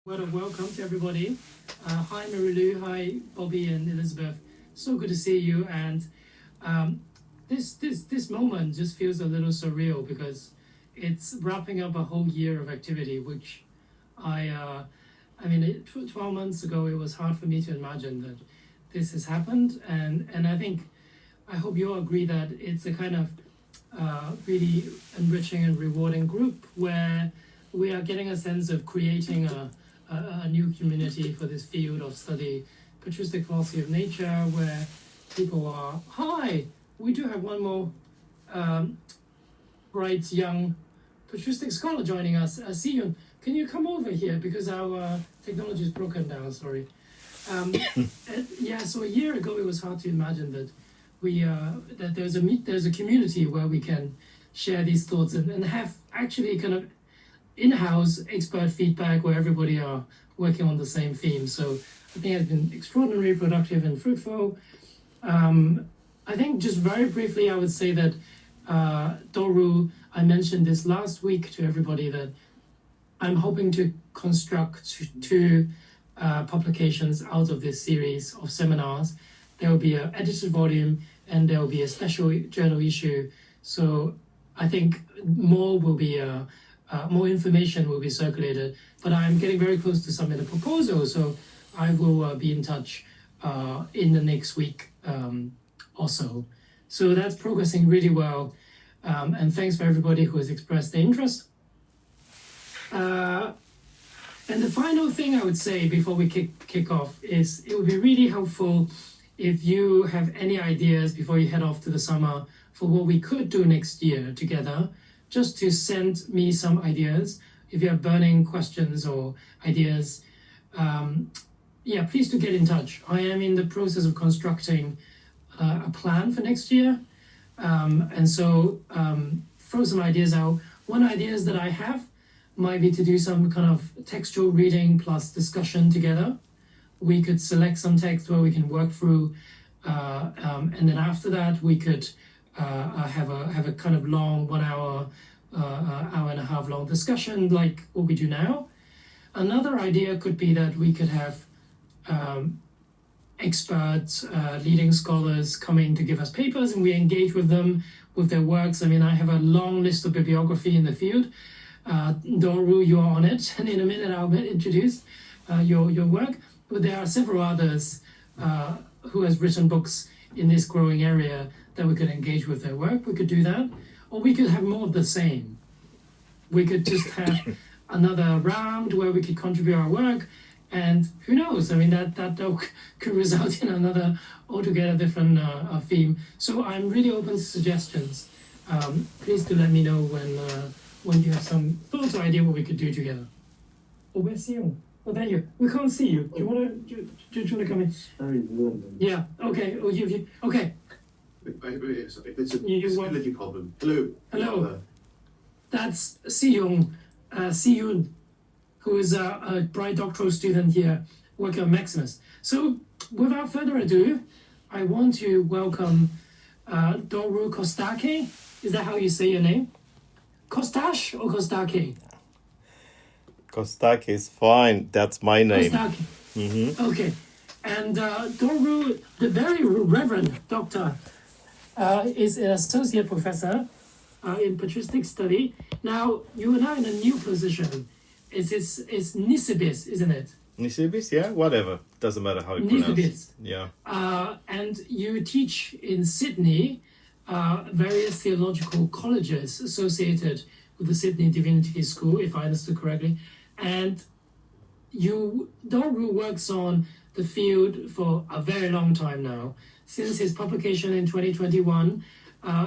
Word of welcome to everybody. Hi Marilu, hi Bobby and Elizabeth. So good to see you. And this moment just feels a little surreal because it's wrapping up a whole year of activity, which I mean, 12 months ago it was hard for me to imagine that this has happened, and I hope you all agree that it's a kind of really enriching and rewarding group where we are getting a sense of creating a new community for this field of study, patristic philosophy of nature, where people are, hi, we do have one more bright young patristic scholar joining us. Siyun, can you come over here because our technology is broken down, sorry. So a year ago it was hard to imagine that that there's a community where we can share these thoughts and have actually kind of in-house expert feedback where everybody are working on the same theme. So I think it's been extraordinarily productive and fruitful. I think just very briefly, I would say that Doru, I mentioned this last week to everybody that I'm hoping to construct two publications out of this series of seminars. There will be an edited volume and there will be a special journal issue. So I think more information will be circulated, but I'm getting very close to submit a proposal, so I will be in touch in the next week or so. So that's progressing really well, and thanks for everybody who has expressed their interest. And the final thing I would say before we kick off is it would be really helpful if you have any ideas before you head off to the summer for what we could do next year together, just to send me some ideas. If you have burning questions or ideas, please do get in touch. I am in the process of constructing a plan for next year. And so throw some ideas out. One idea that I have might be to do some kind of textual reading plus discussion together. We could select some text where we can work through, and then after that we could have a kind of long 1 hour, hour and a half long discussion like what we do now. Another idea could be that we could have experts, leading scholars coming to give us papers and we engage with them with their works. I mean, I have a long list of bibliography in the field. Doru, you are on it, and in a minute I'll introduce your work. But there are several others who has written books in this growing area that we could engage with their work. We could do that. Or we could have more of the same. We could just have another round where we could contribute our work, and who knows? I mean, that could result in another altogether different theme. So I'm really open to suggestions. Please do let me know when you have some thoughts or idea what we could do together. Oh, where's you? Oh, there you. We can't see you. Do you want to come in? It's very warm. Yeah. Okay. Oh, you. Okay. If it's a disability problem. Hello. Hello. That's Siyun, who is a bright doctoral student here working on Maximus. So without further ado, I want to welcome Doru Kostake. Is that how you say your name? Kostache or Kostake? Kostake is fine. That's my name. Kostake. Mm-hmm. Okay. And Doru, the very Reverend Doctor, is an associate professor in patristic study. Now, you are now in a new position. It's Nisibis, isn't it? Nisibis, yeah, whatever. Doesn't matter how you pronounce it. Yeah. And you teach in Sydney various theological colleges associated with the Sydney Divinity School, if I understood correctly. And Doru works on the field for a very long time now. Since his publication in 2021,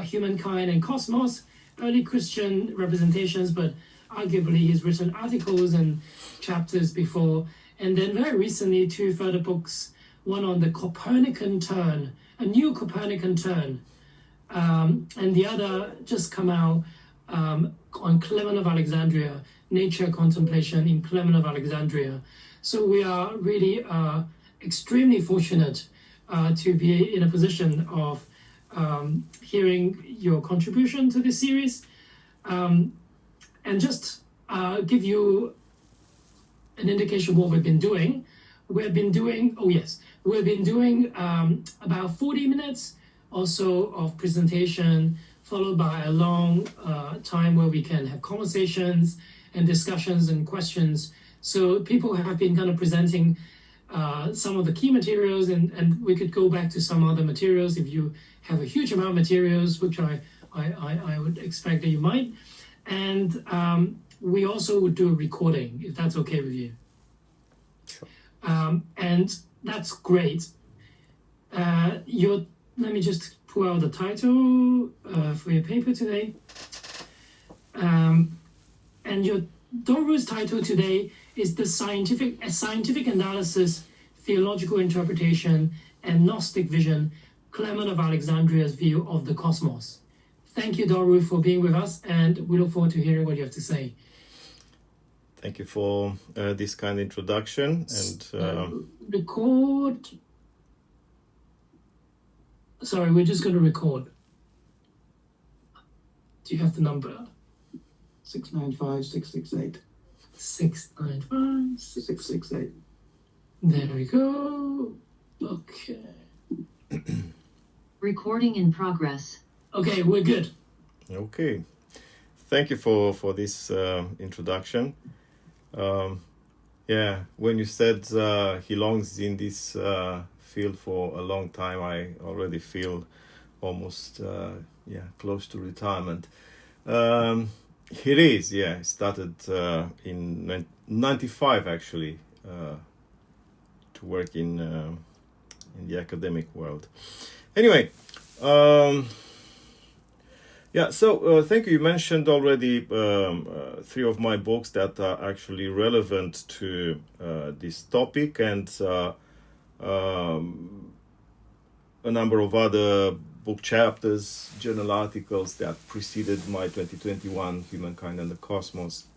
Humankind and Cosmos, early Christian representations, but arguably he's written articles and chapters before. And then very recently, two further books, one on the Copernican turn, a new Copernican turn, and the other just come out on Clement of Alexandria, Nature Contemplation in Clement of Alexandria. So we are really extremely fortunate to be in a position of hearing your contribution to this series, and just give you an indication of what we've been doing. We've been doing about 40 minutes or so of presentation, followed by a long time where we can have conversations and discussions and questions. So people have been kind of presenting some of the key materials, and we could go back to some other materials if you have a huge amount of materials, which I would expect that you might. And we also would do a recording, if that's okay with you. Sure. And that's great. Let me just pull out the title for your paper today. And your Doru's title today is Scientific Analysis, Theological Interpretation, and Gnostic Vision, Clement of Alexandria's View of the Cosmos. Thank you, Doru, for being with us, and we look forward to hearing what you have to say. Thank you for this kind introduction. And record. Sorry, we're just going to record. Do you have the number? 695-668. 695-668. There we go. Okay. Recording in progress. Okay, we're good. Okay. Thank you for this introduction. When you said he longs in this field for a long time, I already feel almost close to retirement. It is, it started in 95 actually to work in the academic world. Anyway, thank you. You mentioned already 3 of my books that are actually relevant to this topic, and a number of other book chapters, journal articles that preceded my 2021 Humankind and the Cosmos.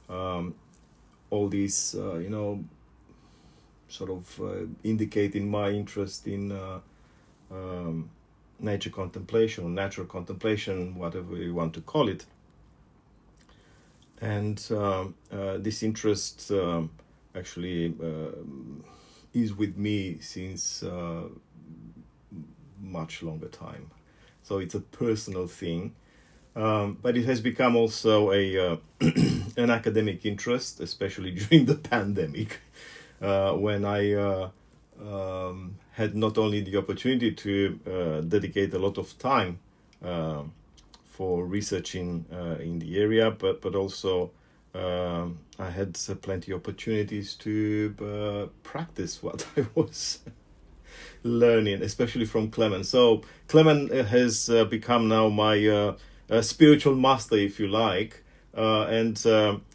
All these, indicating my interest in nature contemplation or natural contemplation, whatever you want to call it. And this interest actually is with me since much longer time. So it's a personal thing, but it has become also an academic interest, especially during the pandemic, when I had not only the opportunity to dedicate a lot of time for researching in the area, but also I had plenty of opportunities to practice what I was learning, especially from Clement. So Clement has become now my spiritual master, if you like, and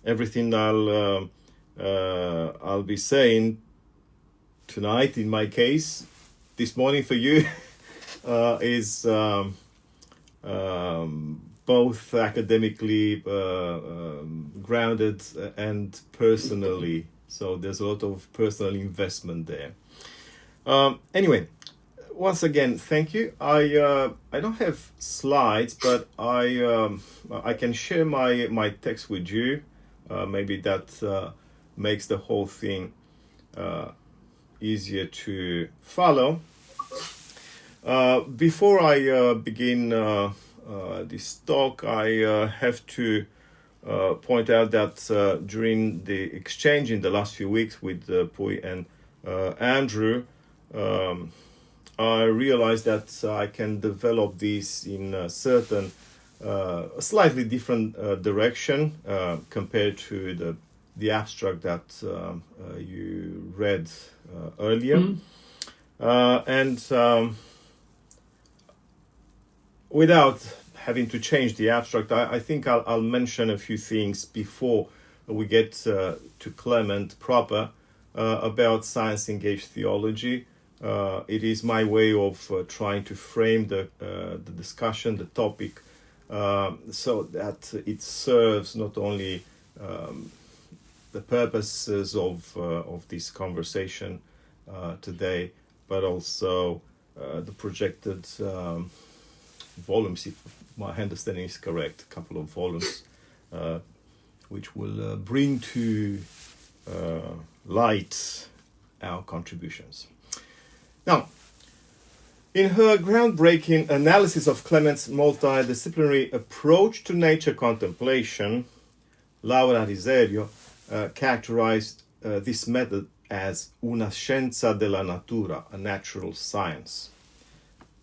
everything I'll be saying tonight, in my case, this morning for you, is both academically grounded and personally. So there's a lot of personal investment there. Anyway, once again, thank you. I don't have slides, but I can share my text with you. Maybe that makes the whole thing easier to follow. Before I begin this talk, I have to point out that during the exchange in the last few weeks with Pui and Andrew, I realized that I can develop this in a certain, slightly different direction compared to the abstract that you read earlier. And without having to change the abstract, I think I'll mention a few things before we get to Clement proper about science-engaged theology. It is my way of trying to frame the discussion, the topic, so that it serves not only the purposes of this conversation today, but also the projected volumes, if my understanding is correct, a couple of volumes, which will bring to light our contributions. Now, in her groundbreaking analysis of Clement's multidisciplinary approach to nature contemplation, Laura Rizzerio characterized this method as una scienza della natura, a natural science.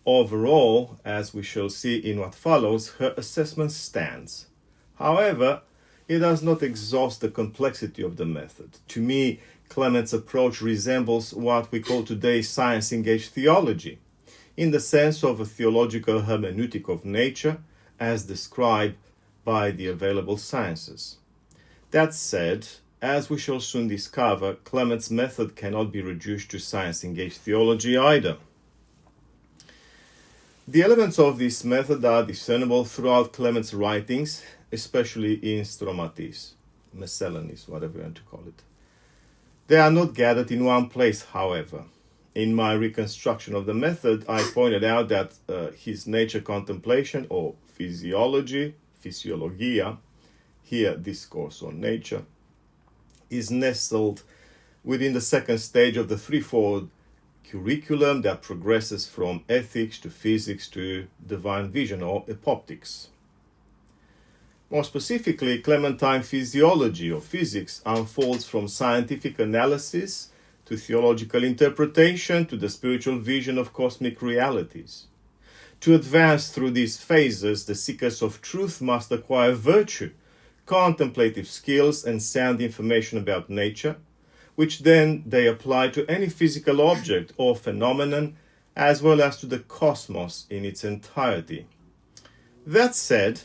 Overall, as we shall see in what follows, her assessment stands. However, it does not exhaust the complexity of the method. To me, Clement's approach resembles what we call today science-engaged theology, in the sense of a theological hermeneutic of nature, as described by the available sciences. That said, as we shall soon discover, Clement's method cannot be reduced to science-engaged theology either. The elements of this method are discernible throughout Clement's writings, especially in Stromateis, miscellanies, whatever you want to call it. They are not gathered in one place, however. In my reconstruction of the method, I pointed out that his nature contemplation, or physiology, physiologia, here discourse on nature, is nestled within the second stage of the threefold curriculum that progresses from ethics to physics to divine vision, or epoptics. More specifically, Clementine physiology or physics unfolds from scientific analysis to theological interpretation to the spiritual vision of cosmic realities. To advance through these phases, the seekers of truth must acquire virtue, contemplative skills, and sound information about nature, which then they apply to any physical object or phenomenon, as well as to the cosmos in its entirety. That said,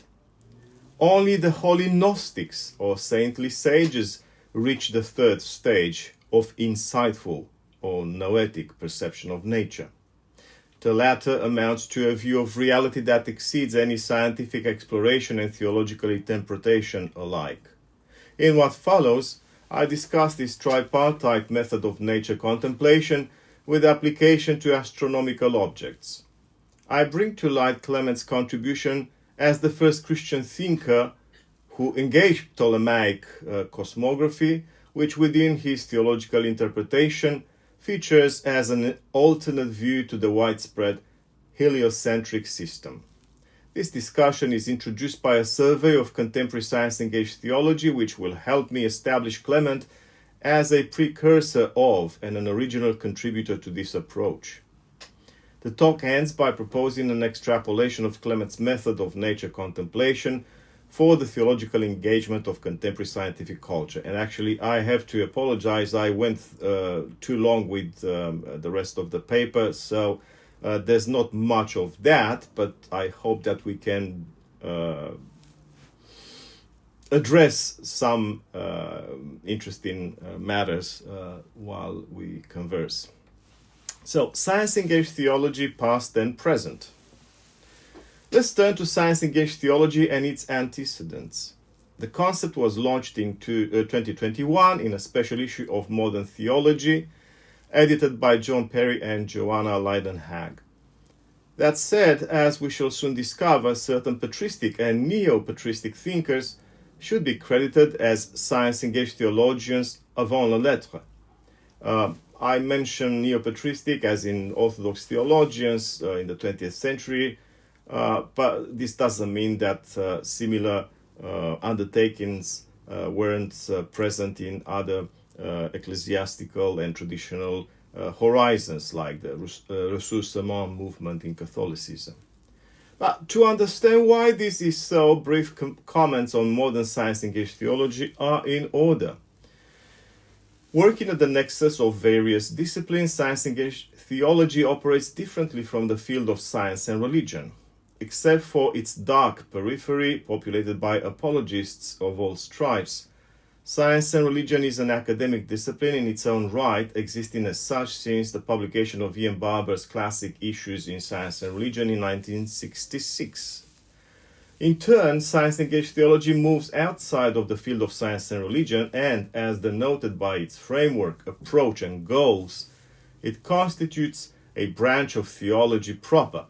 only the holy Gnostics or saintly sages reach the third stage of insightful or noetic perception of nature. The latter amounts to a view of reality that exceeds any scientific exploration and theological interpretation alike. In what follows, I discuss this tripartite method of nature contemplation with application to astronomical objects. I bring to light Clement's contribution as the first Christian thinker who engaged Ptolemaic cosmography, which within his theological interpretation features as an alternate view to the widespread heliocentric system. This discussion is introduced by a survey of contemporary science-engaged theology, which will help me establish Clement as a precursor of and an original contributor to this approach. The talk ends by proposing an extrapolation of Clement's method of nature contemplation for the theological engagement of contemporary scientific culture. And actually, I have to apologize, I went too long with the rest of the paper, so there's not much of that, but I hope that we can address some interesting matters while we converse. So, science-engaged theology, past and present. Let's turn to science-engaged theology and its antecedents. The concept was launched in 2021 in a special issue of Modern Theology, edited by John Perry and Joanna Leidenhag. That said, as we shall soon discover, certain patristic and neo-patristic thinkers should be credited as science-engaged theologians avant la lettre. I mention neo-patristic as in Orthodox theologians in the 20th century, but this doesn't mean that similar undertakings weren't present in other ecclesiastical and traditional horizons, like the ressourcement movement in Catholicism. But to understand why this is so, brief comments on modern science-engaged theology are in order. Working at the nexus of various disciplines, science-engaged theology operates differently from the field of science and religion. Except for its dark periphery, populated by apologists of all stripes, science and religion is an academic discipline in its own right, existing as such since the publication of Ian Barber's classic Issues in Science and Religion in 1966. In turn, science-engaged theology moves outside of the field of science and religion, and, as denoted by its framework, approach, and goals, it constitutes a branch of theology proper.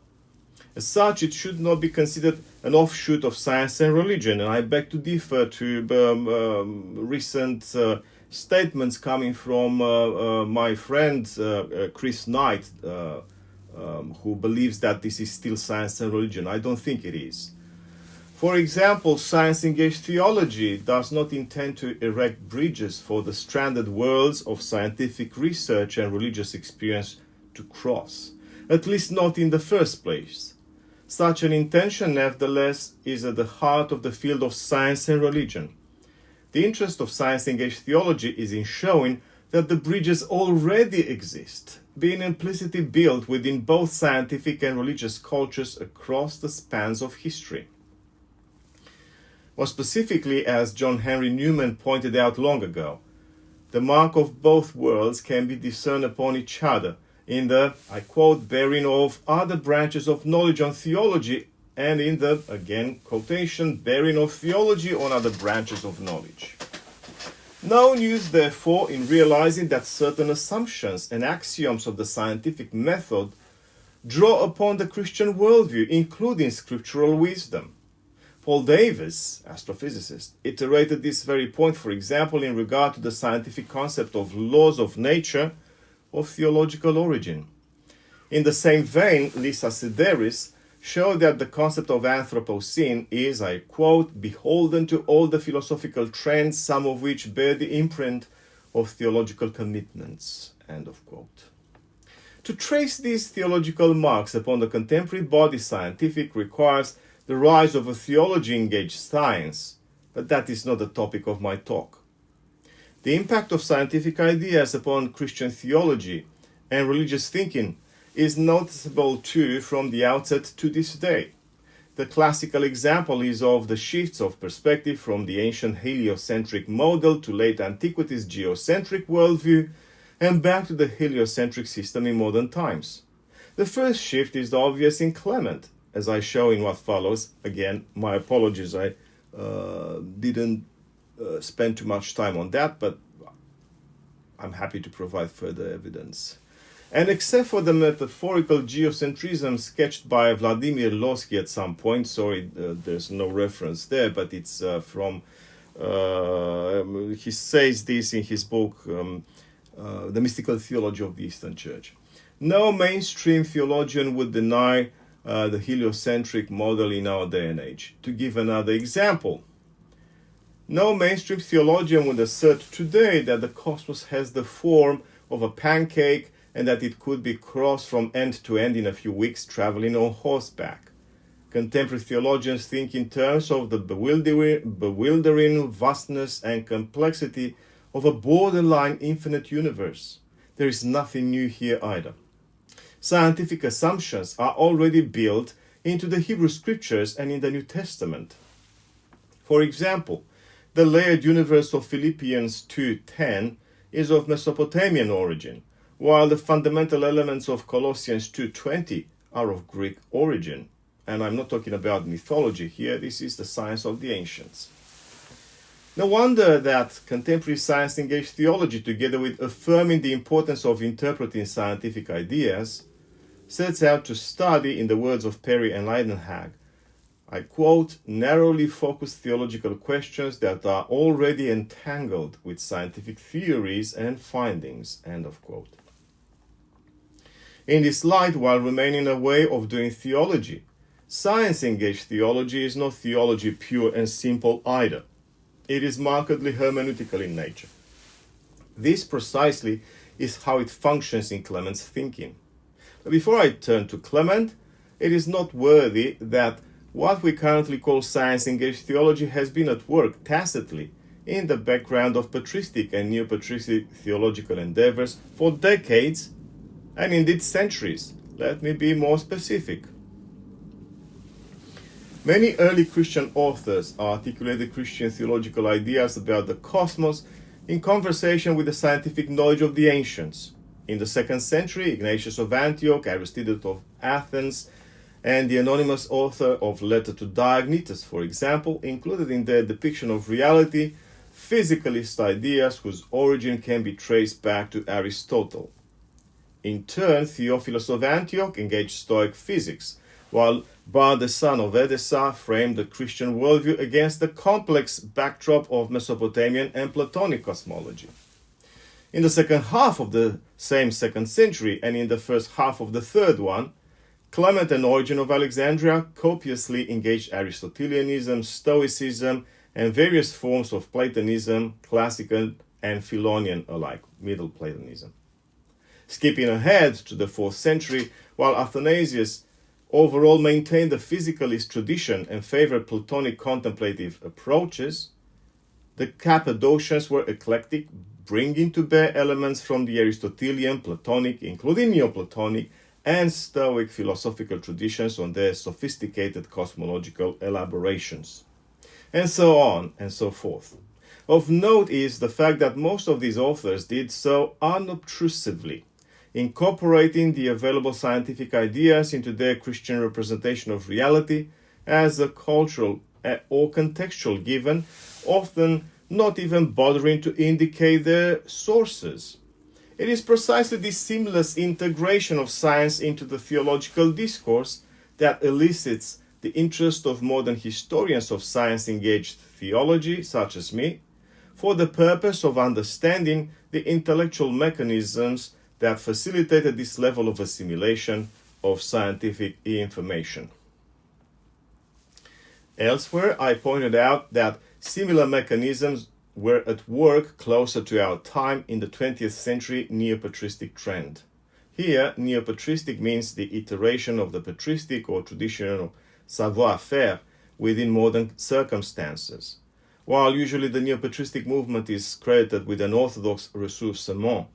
As such, it should not be considered an offshoot of science and religion, and I beg to differ to recent statements coming from my friend Chris Knight, who believes that this is still science and religion. I don't think it is. For example, science-engaged theology does not intend to erect bridges for the stranded worlds of scientific research and religious experience to cross, at least not in the first place. Such an intention, nevertheless, is at the heart of the field of science and religion. The interest of science-engaged theology is in showing that the bridges already exist, being implicitly built within both scientific and religious cultures across the spans of history. More specifically, as John Henry Newman pointed out long ago, the mark of both worlds can be discerned upon each other in the, I quote, bearing of other branches of knowledge on theology, and in the, again, quotation, bearing of theology on other branches of knowledge. No news, therefore, in realizing that certain assumptions and axioms of the scientific method draw upon the Christian worldview, including scriptural wisdom. Paul Davies, astrophysicist, iterated this very point, for example, in regard to the scientific concept of laws of nature of theological origin. In the same vein, Lisa Sideris showed that the concept of Anthropocene is, I quote, beholden to all the philosophical trends, some of which bear the imprint of theological commitments, end of quote. To trace these theological marks upon the contemporary body scientific requires the rise of a theology-engaged science, but that is not the topic of my talk. The impact of scientific ideas upon Christian theology and religious thinking is noticeable too from the outset to this day. The classical example is of the shifts of perspective from the ancient heliocentric model to late antiquity's geocentric worldview and back to the heliocentric system in modern times. The first shift is obvious in Clement, as I show in what follows. Again, my apologies, I didn't spend too much time on that, but I'm happy to provide further evidence. And except for the metaphorical geocentrism sketched by Vladimir Lossky at some point, sorry, there's no reference there, but it's from, he says this in his book, The Mystical Theology of the Eastern Church. No mainstream theologian would deny the heliocentric model in our day and age. To give another example, no mainstream theologian would assert today that the cosmos has the form of a pancake and that it could be crossed from end to end in a few weeks traveling on horseback. Contemporary theologians think in terms of the bewildering vastness and complexity of a borderline infinite universe. There is nothing new here either. Scientific assumptions are already built into the Hebrew Scriptures and in the New Testament. For example, the layered universe of Philippians 2:10 is of Mesopotamian origin, while the fundamental elements of Colossians 2:20 are of Greek origin. And I'm not talking about mythology here, this is the science of the ancients. No wonder that contemporary science-engaged theology, together with affirming the importance of interpreting scientific ideas, sets out to study, in the words of Perry and Leidenhag, I quote, narrowly focused theological questions that are already entangled with scientific theories and findings, end of quote. In this light, while remaining a way of doing theology, science-engaged theology is not theology pure and simple either. It is markedly hermeneutical in nature. This precisely is how it functions in Clement's thinking. But before I turn to Clement, it is noteworthy that what we currently call science-engaged theology has been at work tacitly in the background of patristic and neo-patristic theological endeavors for decades and indeed centuries. Let me be more specific. Many early Christian authors articulated Christian theological ideas about the cosmos in conversation with the scientific knowledge of the ancients. In the 2nd century, Ignatius of Antioch, Aristides of Athens, and the anonymous author of Letter to Diognetus, for example, included in their depiction of reality physicalist ideas whose origin can be traced back to Aristotle. In turn, Theophilus of Antioch engaged Stoic physics, while Bar the son of Edessa framed the Christian worldview against the complex backdrop of Mesopotamian and Platonic cosmology. In the second half of the same 2nd century and in the first half of the 3rd one, Clement and Origen of Alexandria copiously engaged Aristotelianism, Stoicism, and various forms of Platonism, classical and Philonian alike, Middle Platonism. Skipping ahead to the 4th century, while Athanasius overall maintained the physicalist tradition and favored Platonic contemplative approaches, the Cappadocians were eclectic, bringing to bear elements from the Aristotelian, Platonic, including Neoplatonic, and Stoic philosophical traditions on their sophisticated cosmological elaborations, and so on and so forth. Of note is the fact that most of these authors did so unobtrusively, incorporating the available scientific ideas into their Christian representation of reality as a cultural or contextual given, often not even bothering to indicate their sources. It is precisely this seamless integration of science into the theological discourse that elicits the interest of modern historians of science-engaged theology, such as me, for the purpose of understanding the intellectual mechanisms that facilitated this level of assimilation of scientific information. Elsewhere, I pointed out that similar mechanisms were at work closer to our time in the 20th century neo-patristic trend. Here, neo-patristic means the iteration of the patristic or traditional savoir-faire within modern circumstances. While usually the neo-patristic movement is credited with an orthodox ressourcement,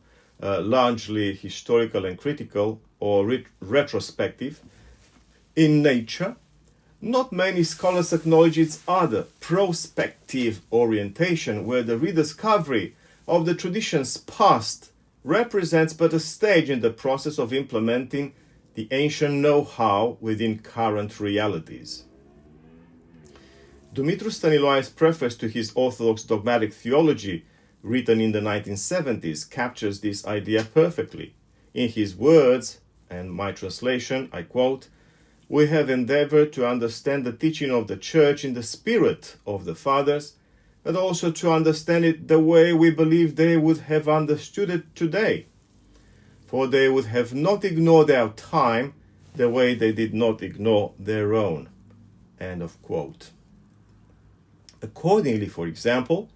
largely historical and critical or retrospective in nature, not many scholars acknowledge its other, prospective orientation, where the rediscovery of the tradition's past represents but a stage in the process of implementing the ancient know-how within current realities. Dumitru Staniloai's preface to his Orthodox Dogmatic Theology, written in the 1970s, captures this idea perfectly. In his words, and my translation, I quote, "We have endeavored to understand the teaching of the Church in the spirit of the Fathers, but also to understand it the way we believe they would have understood it today. For they would have not ignored our time the way they did not ignore their own." End of quote. Accordingly, for example,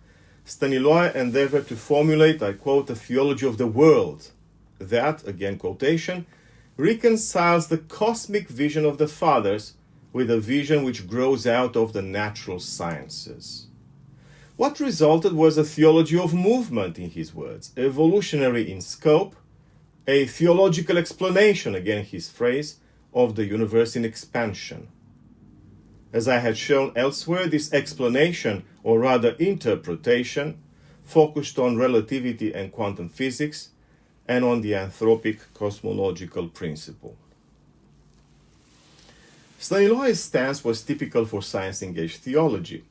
Staniloai endeavored to formulate, I quote, a theology of the world that, again quotation, reconciles the cosmic vision of the Fathers with a vision which grows out of the natural sciences. What resulted was a theology of movement, in his words, evolutionary in scope, a theological explanation, again his phrase, of the universe in expansion. As I had shown elsewhere, this explanation, or rather interpretation, focused on relativity and quantum physics, and on the anthropic cosmological principle. Staniloai's stance was typical for science-engaged theology.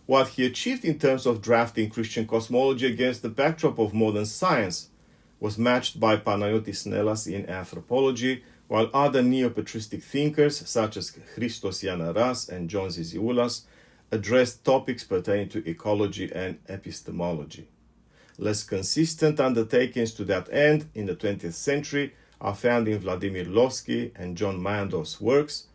What he achieved in terms of drafting Christian cosmology against the backdrop of modern science was matched by Panayotis Nellas in anthropology, while other neo-patristic thinkers such as Christos Yanaras and John Zizioulas addressed topics pertaining to ecology and epistemology. Less consistent undertakings to that end in the 20th century are found in Vladimir Lossky and John Mayandov's works,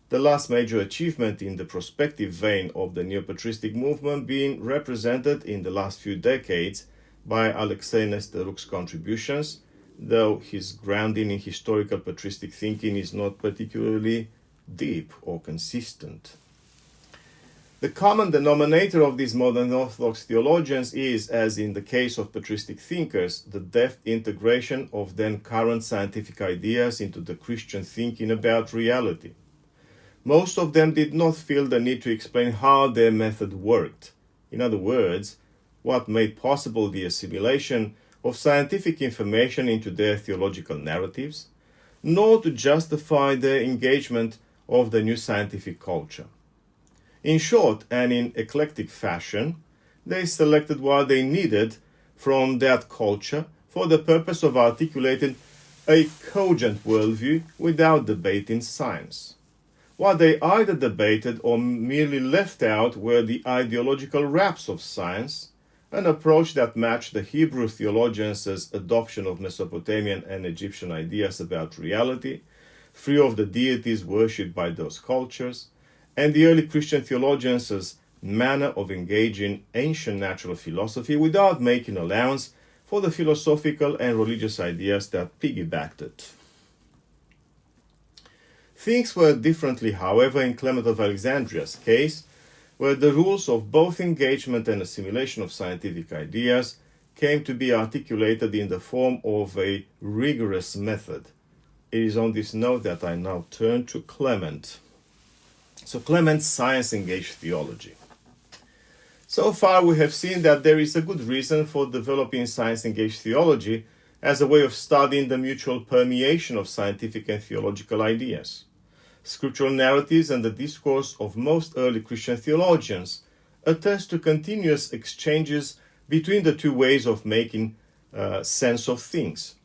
the last major achievement in the prospective vein of the neo-patristic movement being represented in the last few decades by Alexei Nesteruk's contributions, though his grounding in historical patristic thinking is not particularly deep or consistent. The common denominator of these modern Orthodox theologians is, as in the case of patristic thinkers, the deft integration of then current scientific ideas into the Christian thinking about reality. Most of them did not feel the need to explain how their method worked. In other words, what made possible the assimilation of scientific information into their theological narratives, nor to justify their engagement of the new scientific culture. In short, and in eclectic fashion, they selected what they needed from that culture for the purpose of articulating a cogent worldview without debating science. What they either debated or merely left out were the ideological wraps of science, an approach that matched the Hebrew theologians' adoption of Mesopotamian and Egyptian ideas about reality, free of the deities worshipped by those cultures, and the early Christian theologians' manner of engaging ancient natural philosophy without making allowance for the philosophical and religious ideas that piggybacked it. Things were differently, however, in Clement of Alexandria's case, where the rules of both engagement and assimilation of scientific ideas came to be articulated in the form of a rigorous method. It is on this note that I now turn to Clement. So Clement's science-engaged theology. So far we have seen that there is a good reason for developing science-engaged theology as a way of studying the mutual permeation of scientific and theological ideas. Scriptural narratives and the discourse of most early Christian theologians attest to continuous exchanges between the two ways of making sense of things.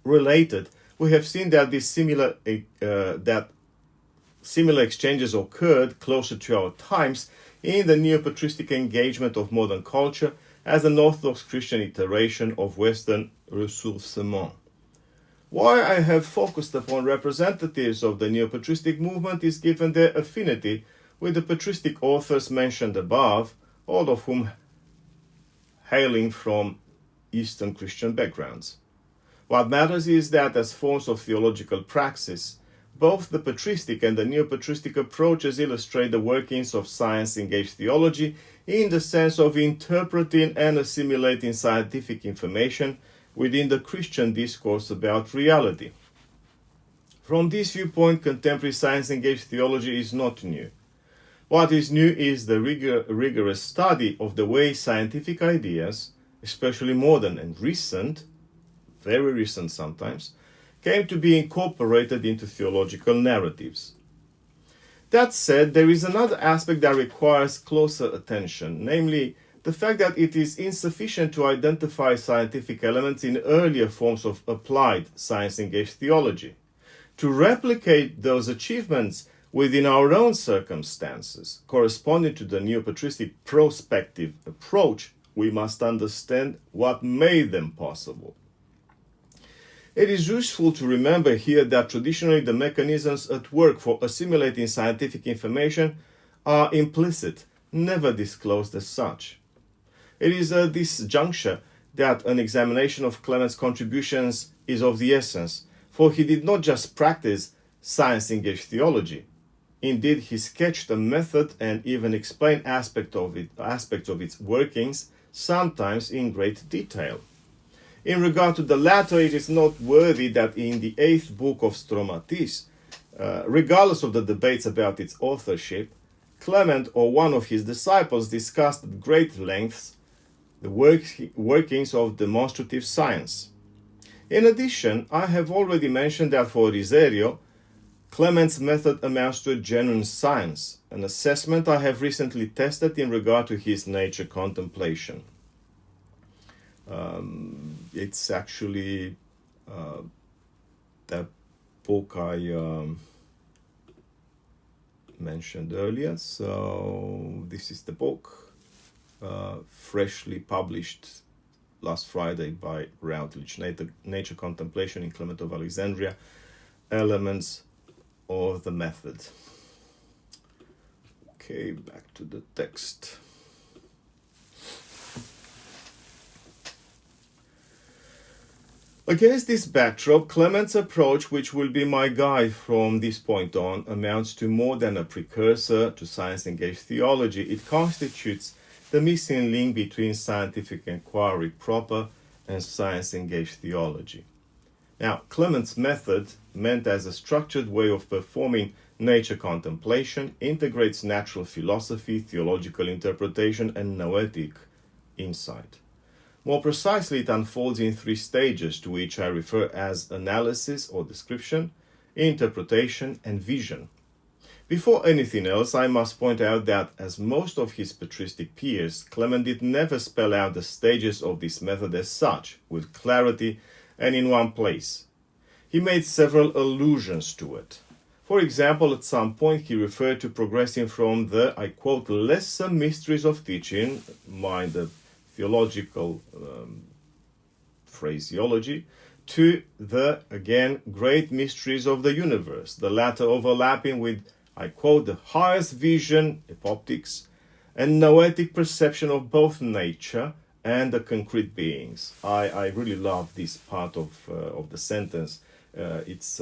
Related, we have seen that similar exchanges occurred closer to our times in the neo-patristic engagement of modern culture as an Orthodox Christian iteration of Western ressourcement. Why I have focused upon representatives of the neo-patristic movement is given their affinity with the patristic authors mentioned above, all of whom hailing from Eastern Christian backgrounds. What matters is that as forms of theological praxis, both the patristic and the neo-patristic approaches illustrate the workings of science-engaged theology in the sense of interpreting and assimilating scientific information within the Christian discourse about reality. From this viewpoint, contemporary science-engaged theology is not new. What is new is the rigorous study of the way scientific ideas, especially modern and recent, very recent sometimes, came to be incorporated into theological narratives. That said, there is another aspect that requires closer attention, namely the fact that it is insufficient to identify scientific elements in earlier forms of applied science-engaged theology. To replicate those achievements within our own circumstances, corresponding to the neo-patristic prospective approach, we must understand what made them possible. It is useful to remember here that traditionally the mechanisms at work for assimilating scientific information are implicit, never disclosed as such. It is at this juncture that an examination of Clement's contributions is of the essence, for he did not just practice science-engaged theology. Indeed, he sketched a method and even explained aspects of its workings, sometimes in great detail. In regard to the latter, it is noteworthy that in the 8th book of Stromateis, regardless of the debates about its authorship, Clement or one of his disciples discussed at great lengths the workings of demonstrative science. In addition, I have already mentioned that for Rizzerio, Clement's method amounts to a genuine science, an assessment I have recently tested in regard to his nature contemplation. It's actually the book I mentioned earlier. So this is the book, freshly published last Friday by Routledge, Nature Contemplation in Clement of Alexandria, Elements of the Method. Okay, back to the text. Against this backdrop, Clement's approach, which will be my guide from this point on, amounts to more than a precursor to science-engaged theology. It constitutes the missing link between scientific inquiry proper and science-engaged theology. Now, Clement's method, meant as a structured way of performing nature contemplation, integrates natural philosophy, theological interpretation, and noetic insight. More precisely, it unfolds in 3 stages, to which I refer as analysis or description, interpretation, and vision. Before anything else, I must point out that, as most of his patristic peers, Clement did never spell out the stages of this method as such, with clarity and in one place. He made several allusions to it. For example, at some point he referred to progressing from the, I quote, lesser mysteries of teaching, mind the theological phraseology, to the, again, great mysteries of the universe, the latter overlapping with, I quote, the highest vision, epoptics, and noetic perception of both nature and the concrete beings. I really love this part of the sentence. It's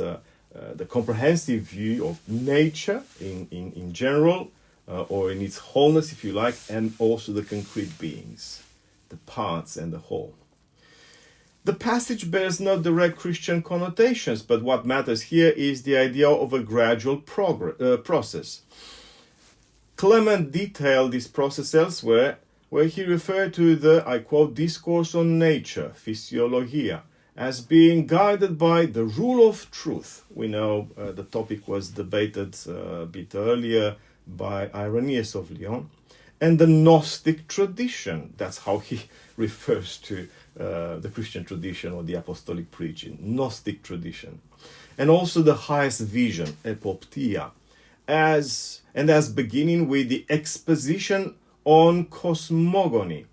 the comprehensive view of nature in general, or in its wholeness, if you like, and also the concrete beings, the parts and the whole. The passage bears no direct Christian connotations, but what matters here is the idea of a gradual process. Clement detailed this process elsewhere, where he referred to the, I quote, discourse on nature, physiologia, as being guided by the rule of truth. We know the topic was debated a bit earlier by Irenaeus of Lyon, and the Gnostic tradition. That's how he refers to the Christian tradition or the apostolic preaching, Gnostic tradition. And also the highest vision, epoptia, as beginning with the exposition on cosmogony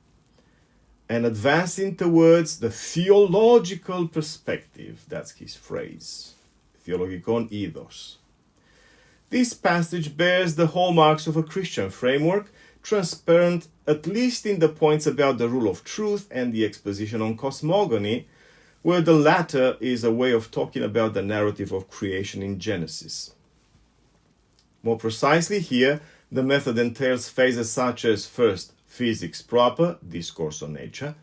and advancing towards the theological perspective. That's his phrase, theologikon eidos. This passage bears the hallmarks of a Christian framework, transparent at least in the points about the rule of truth and the exposition on cosmogony, where the latter is a way of talking about the narrative of creation in Genesis. More precisely here, the method entails phases such as first, physics proper, discourse on nature,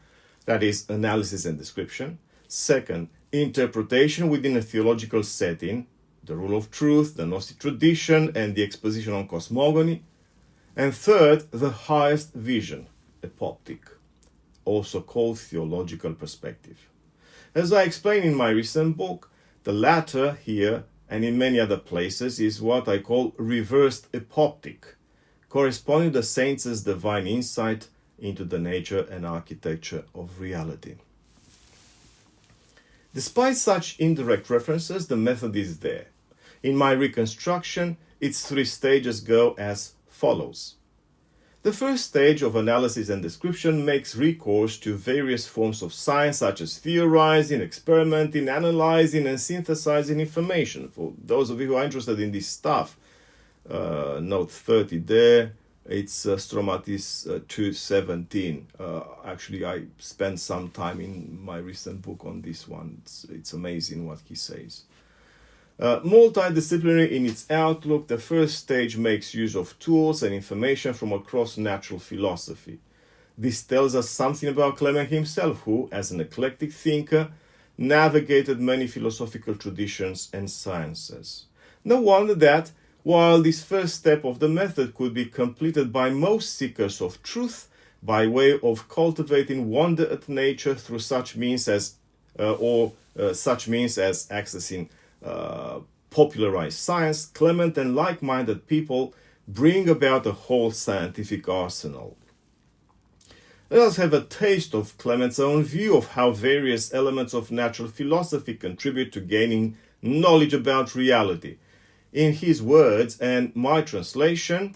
that is, analysis and description. Second, interpretation within a theological setting, the rule of truth, the Gnostic tradition, and the exposition on cosmogony. And third, the highest vision, epoptic, also called theological perspective. As I explain in my recent book, the latter here and in many other places is what I call reversed epoptic, corresponding to the saints' divine insight into the nature and architecture of reality. Despite such indirect references, the method is there. In my reconstruction, its three stages go as follows. The first stage of analysis and description makes recourse to various forms of science such as theorizing, experimenting, analyzing, and synthesizing information. For those of you who are interested in this stuff, note 30 there, it's Stromateis 2:17. Actually, I spent some time in my recent book on this one. It's amazing what he says. Multidisciplinary in its outlook, the first stage makes use of tools and information from across natural philosophy. This tells us something about Clement himself, who, as an eclectic thinker, navigated many philosophical traditions and sciences. No wonder that, while this first step of the method could be completed by most seekers of truth, by way of cultivating wonder at nature through such means as accessing popularized science, Clement and like-minded people bring about a whole scientific arsenal. Let us have a taste of Clement's own view of how various elements of natural philosophy contribute to gaining knowledge about reality. In his words and my translation,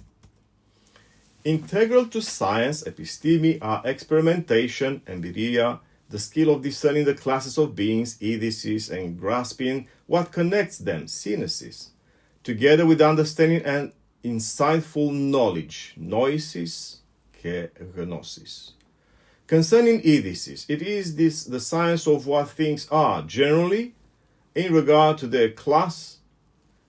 integral to science, episteme, are experimentation, empiria, the skill of discerning the classes of beings, eidesis, and grasping what connects them, synesis, together with understanding and insightful knowledge, noesis, ke gnosis. Concerning eidesis, it is the science of what things are, generally, in regard to their class.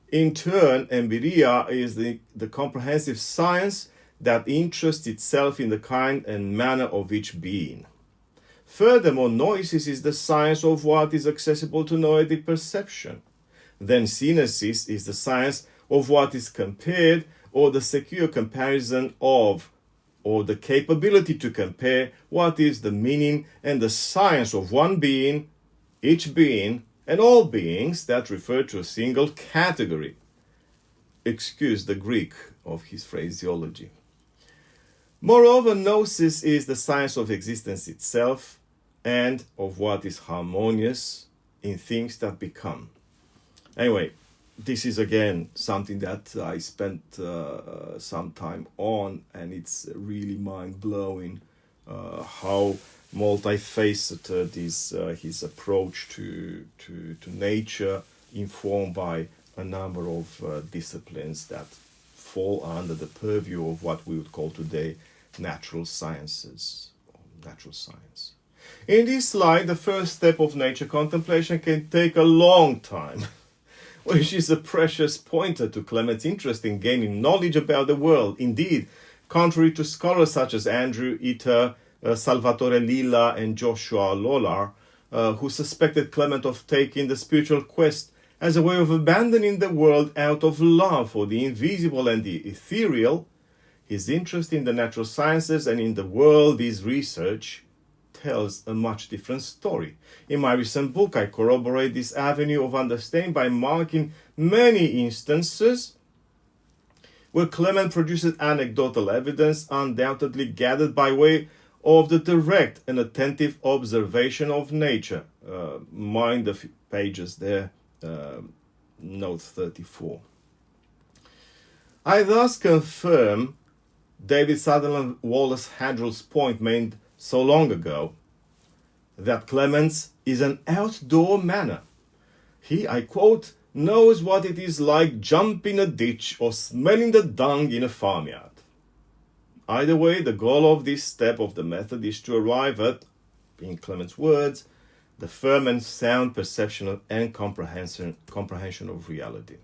In turn, empiria is the comprehensive science that interests itself in the kind and manner of each being. Furthermore, noesis is the science of what is accessible to noetic perception. Then synesis is the science of what is compared, or the secure comparison of, or the capability to compare what is the meaning and the science of one being, each being, and all beings that refer to a single category. Excuse the Greek of his phraseology. Moreover, gnosis is the science of existence itself and of what is harmonious in things that become. Anyway, this is again something that I spent some time on, and it's really mind-blowing how multifaceted is his approach to nature, informed by a number of disciplines that fall under the purview of what we would call today natural sciences, or natural science. In this slide, the first step of nature contemplation can take a long time, which is a precious pointer to Clement's interest in gaining knowledge about the world. Indeed, contrary to scholars such as Andrew Iter, Salvatore Lilla, and Joshua Lollar, who suspected Clement of taking the spiritual quest as a way of abandoning the world out of love for the invisible and the ethereal, his interest in the natural sciences and in the world, his research, tells a much different story. In my recent book, I corroborate this avenue of understanding by marking many instances where Clement produces anecdotal evidence undoubtedly gathered by way of the direct and attentive observation of nature. Mind the pages there, note 34. I thus confirm David Sutherland Wallace Hadrell's point made so long ago, that Clement is an outdoor manner. He, I quote, knows what it is like jumping a ditch or smelling the dung in a farmyard. Either way, the goal of this step of the method is to arrive at, in Clement's words, the firm and sound perception and comprehension of reality.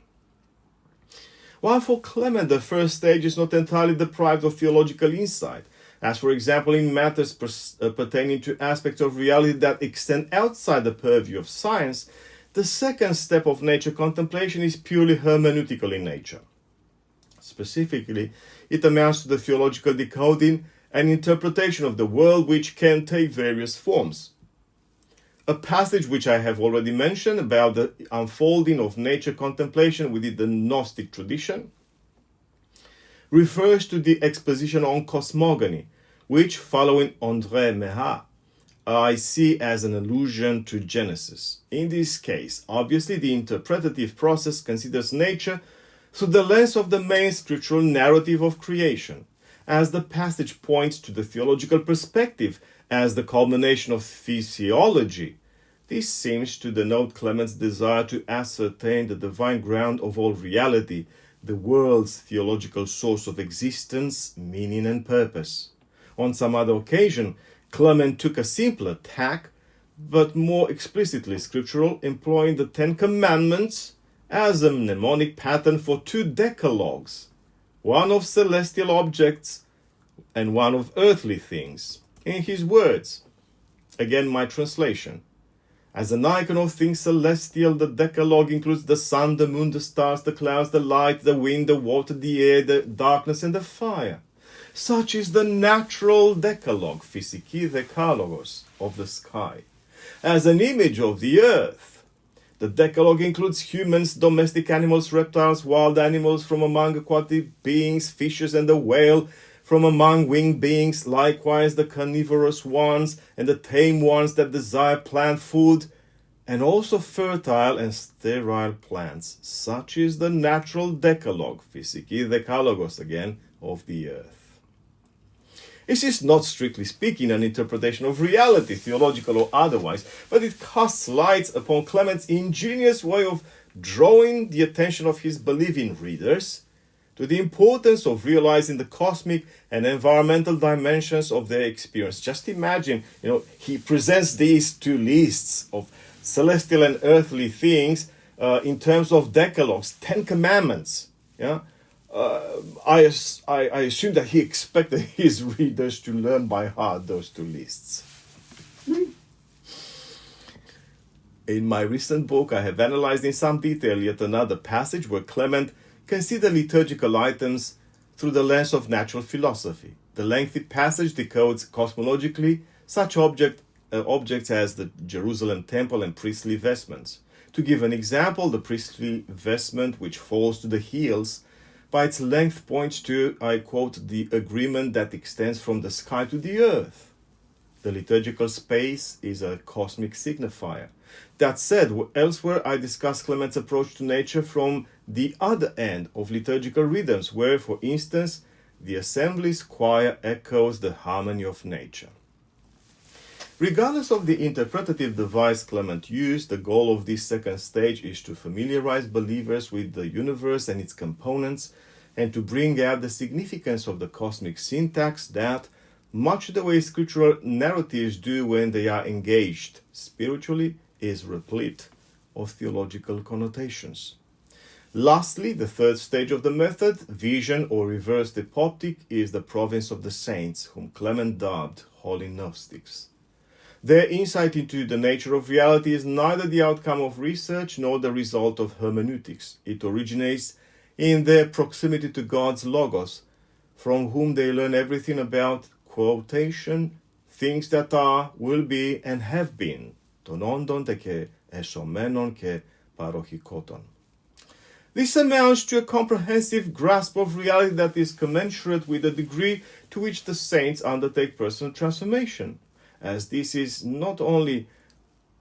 While for Clement the first stage is not entirely deprived of theological insight, as for example in matters pertaining to aspects of reality that extend outside the purview of science, the second step of nature contemplation is purely hermeneutical in nature. Specifically, it amounts to the theological decoding and interpretation of the world, which can take various forms. A passage which I have already mentioned about the unfolding of nature contemplation within the Gnostic tradition refers to the exposition on cosmogony, which, following André Merat, I see as an allusion to Genesis. In this case, obviously, the interpretative process considers nature through the lens of the main scriptural narrative of creation, as the passage points to the theological perspective as the culmination of theology. This seems to denote Clement's desire to ascertain the divine ground of all reality, the world's theological source of existence, meaning, and purpose. On some other occasion, Clement took a simpler tack, but more explicitly scriptural, employing the Ten Commandments as a mnemonic pattern for two decalogues, one of celestial objects and one of earthly things. In his words, again my translation, as an icon of things celestial, the Decalogue includes the sun, the moon, the stars, the clouds, the light, the wind, the water, the air, the darkness, and the fire. Such is the natural Decalogue, physiki dekalogos, of the sky. As an image of the earth, the Decalogue includes humans, domestic animals, reptiles, wild animals from among aquatic beings, fishes, and the whale from among winged beings, likewise the carnivorous ones and the tame ones that desire plant food, and also fertile and sterile plants. Such is the natural Decalogue, physiki dekalogos again, of the earth. This is not, strictly speaking, an interpretation of reality, theological or otherwise, but it casts light upon Clement's ingenious way of drawing the attention of his believing readers to the importance of realizing the cosmic and environmental dimensions of their experience. Just imagine, he presents these two lists of celestial and earthly things in terms of decalogues, 10 commandments. Yeah. I assume that he expected his readers to learn by heart those two lists. In my recent book, I have analyzed in some detail yet another passage where Clement considered liturgical items through the lens of natural philosophy. The lengthy passage decodes cosmologically such objects as the Jerusalem temple and priestly vestments. To give an example, the priestly vestment which falls to the heels by its length points to, I quote, the agreement that extends from the sky to the earth. The liturgical space is a cosmic signifier. That said, elsewhere I discuss Clement's approach to nature from the other end of liturgical rhythms, where, for instance, the assembly's choir echoes the harmony of nature. Regardless of the interpretative device Clement used, the goal of this second stage is to familiarize believers with the universe and its components, and to bring out the significance of the cosmic syntax that, much the way scriptural narratives do when they are engaged spiritually, is replete of theological connotations. Lastly, the third stage of the method, vision or reverse dipoptic, is the province of the saints, whom Clement dubbed Holy Gnostics. Their insight into the nature of reality is neither the outcome of research nor the result of hermeneutics. It originates in their proximity to God's Logos, from whom they learn everything about quotation, things that are, will be, and have been, ton ondon teke esomenon ke parochikoton. This amounts to a comprehensive grasp of reality that is commensurate with the degree to which the saints undertake personal transformation, as this is not only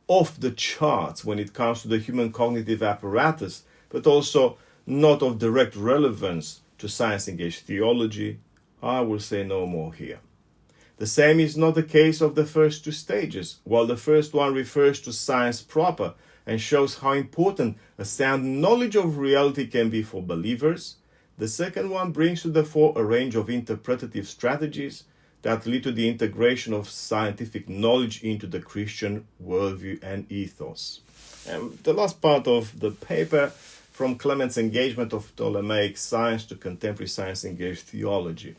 off the charts when it comes to the human cognitive apparatus, but also not of direct relevance to science-engaged theology. I will say no more here. The same is not the case of the first two stages. While the first one refers to science proper and shows how important a sound knowledge of reality can be for believers, the second one brings to the fore a range of interpretative strategies that lead to the integration of scientific knowledge into the Christian worldview and ethos. And the last part of the paper, from Clement's engagement of Ptolemaic science to contemporary science-engaged theology.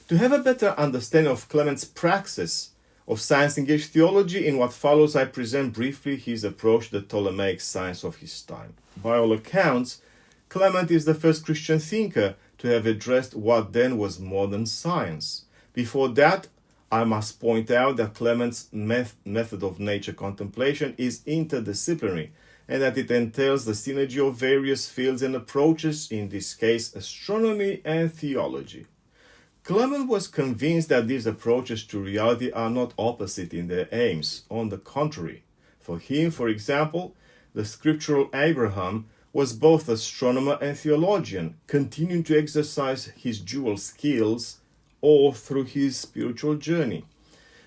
To have a better understanding of Clement's praxis of science-engaged theology, in what follows I present briefly his approach to the Ptolemaic science of his time. By all accounts, Clement is the first Christian thinker to have addressed what then was modern science. Before that, I must point out that Clement's method of nature contemplation is interdisciplinary, and that it entails the synergy of various fields and approaches, in this case astronomy and theology. Clement was convinced that these approaches to reality are not opposite in their aims. On the contrary, for him, for example, the scriptural Abraham was both astronomer and theologian, continuing to exercise his dual skills all through his spiritual journey.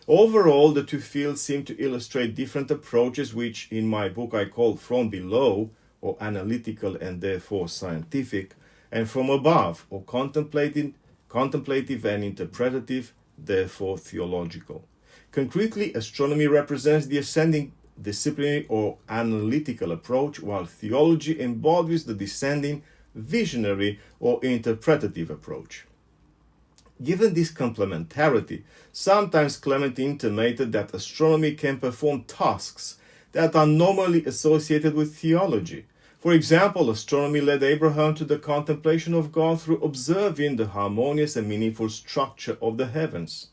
Overall, the two fields seem to illustrate different approaches, which in my book I call from below, or analytical and therefore scientific, and from above, or contemplative and interpretative, therefore theological. Concretely, astronomy represents the ascending disciplinary or analytical approach, while theology embodies the descending visionary or interpretative approach. Given this complementarity, sometimes Clement intimated that astronomy can perform tasks that are normally associated with theology. For example, astronomy led Abraham to the contemplation of God through observing the harmonious and meaningful structure of the heavens.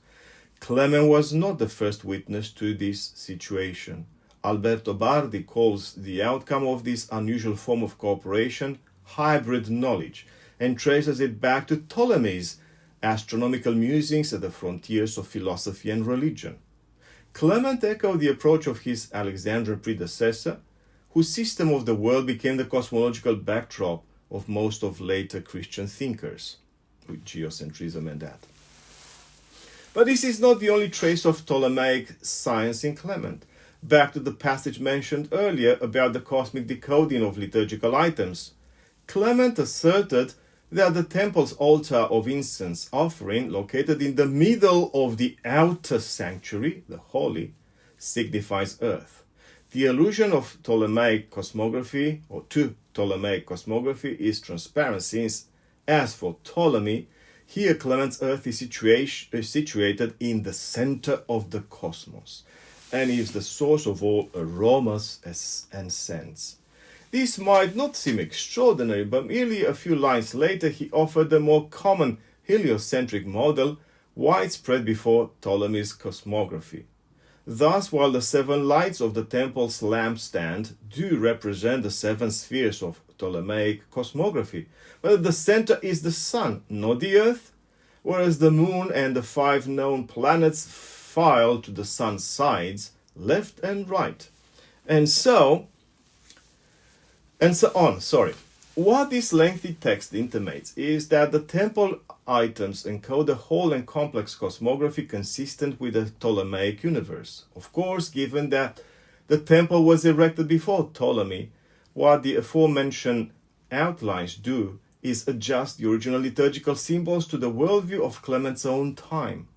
Clement was not the first witness to this situation. Alberto Bardi calls the outcome of this unusual form of cooperation hybrid knowledge, and traces it back to Ptolemy's astronomical musings at the frontiers of philosophy and religion. Clement echoed the approach of his Alexandrian predecessor, whose system of the world became the cosmological backdrop of most of later Christian thinkers, with geocentrism and that. But this is not the only trace of Ptolemaic science in Clement. Back to the passage mentioned earlier about the cosmic decoding of liturgical items. Clement asserted that the temple's altar of incense offering, located in the middle of the outer sanctuary, the holy, signifies earth. The allusion of Ptolemaic cosmography, or to Ptolemaic cosmography, is transparent, since, as for Ptolemy, here Clement's earth is situated in the center of the cosmos, and is the source of all aromas and scents. This might not seem extraordinary, but merely a few lines later he offered a more common heliocentric model, widespread before Ptolemy's cosmography. Thus, while the seven lights of the temple's lampstand do represent the seven spheres of Ptolemaic cosmography, but at the center is the sun, not the earth, whereas the moon and the 5 known planets file to the sun's sides, left and right. And so on. What this lengthy text intimates is that the temple items encode a whole and complex cosmography consistent with the Ptolemaic universe. Of course, given that the temple was erected before Ptolemy, what the aforementioned outlines do is adjust the original liturgical symbols to the worldview of Clement's own time.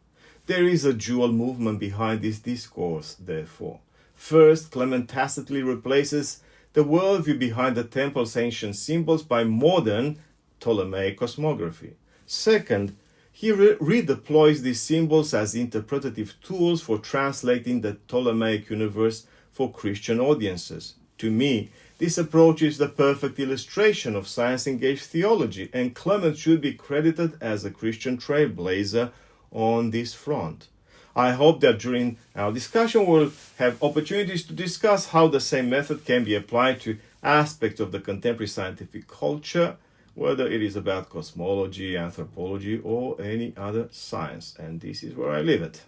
There is a dual movement behind this discourse, therefore. First, Clement tacitly replaces the worldview behind the temple's ancient symbols by modern Ptolemaic cosmography. Second, he redeploys these symbols as interpretative tools for translating the Ptolemaic universe for Christian audiences. To me, this approach is the perfect illustration of science-engaged theology, and Clement should be credited as a Christian trailblazer on this front. I hope that during our discussion we'll have opportunities to discuss how the same method can be applied to aspects of the contemporary scientific culture, whether it is about cosmology, anthropology, or any other science. And this is where I leave it.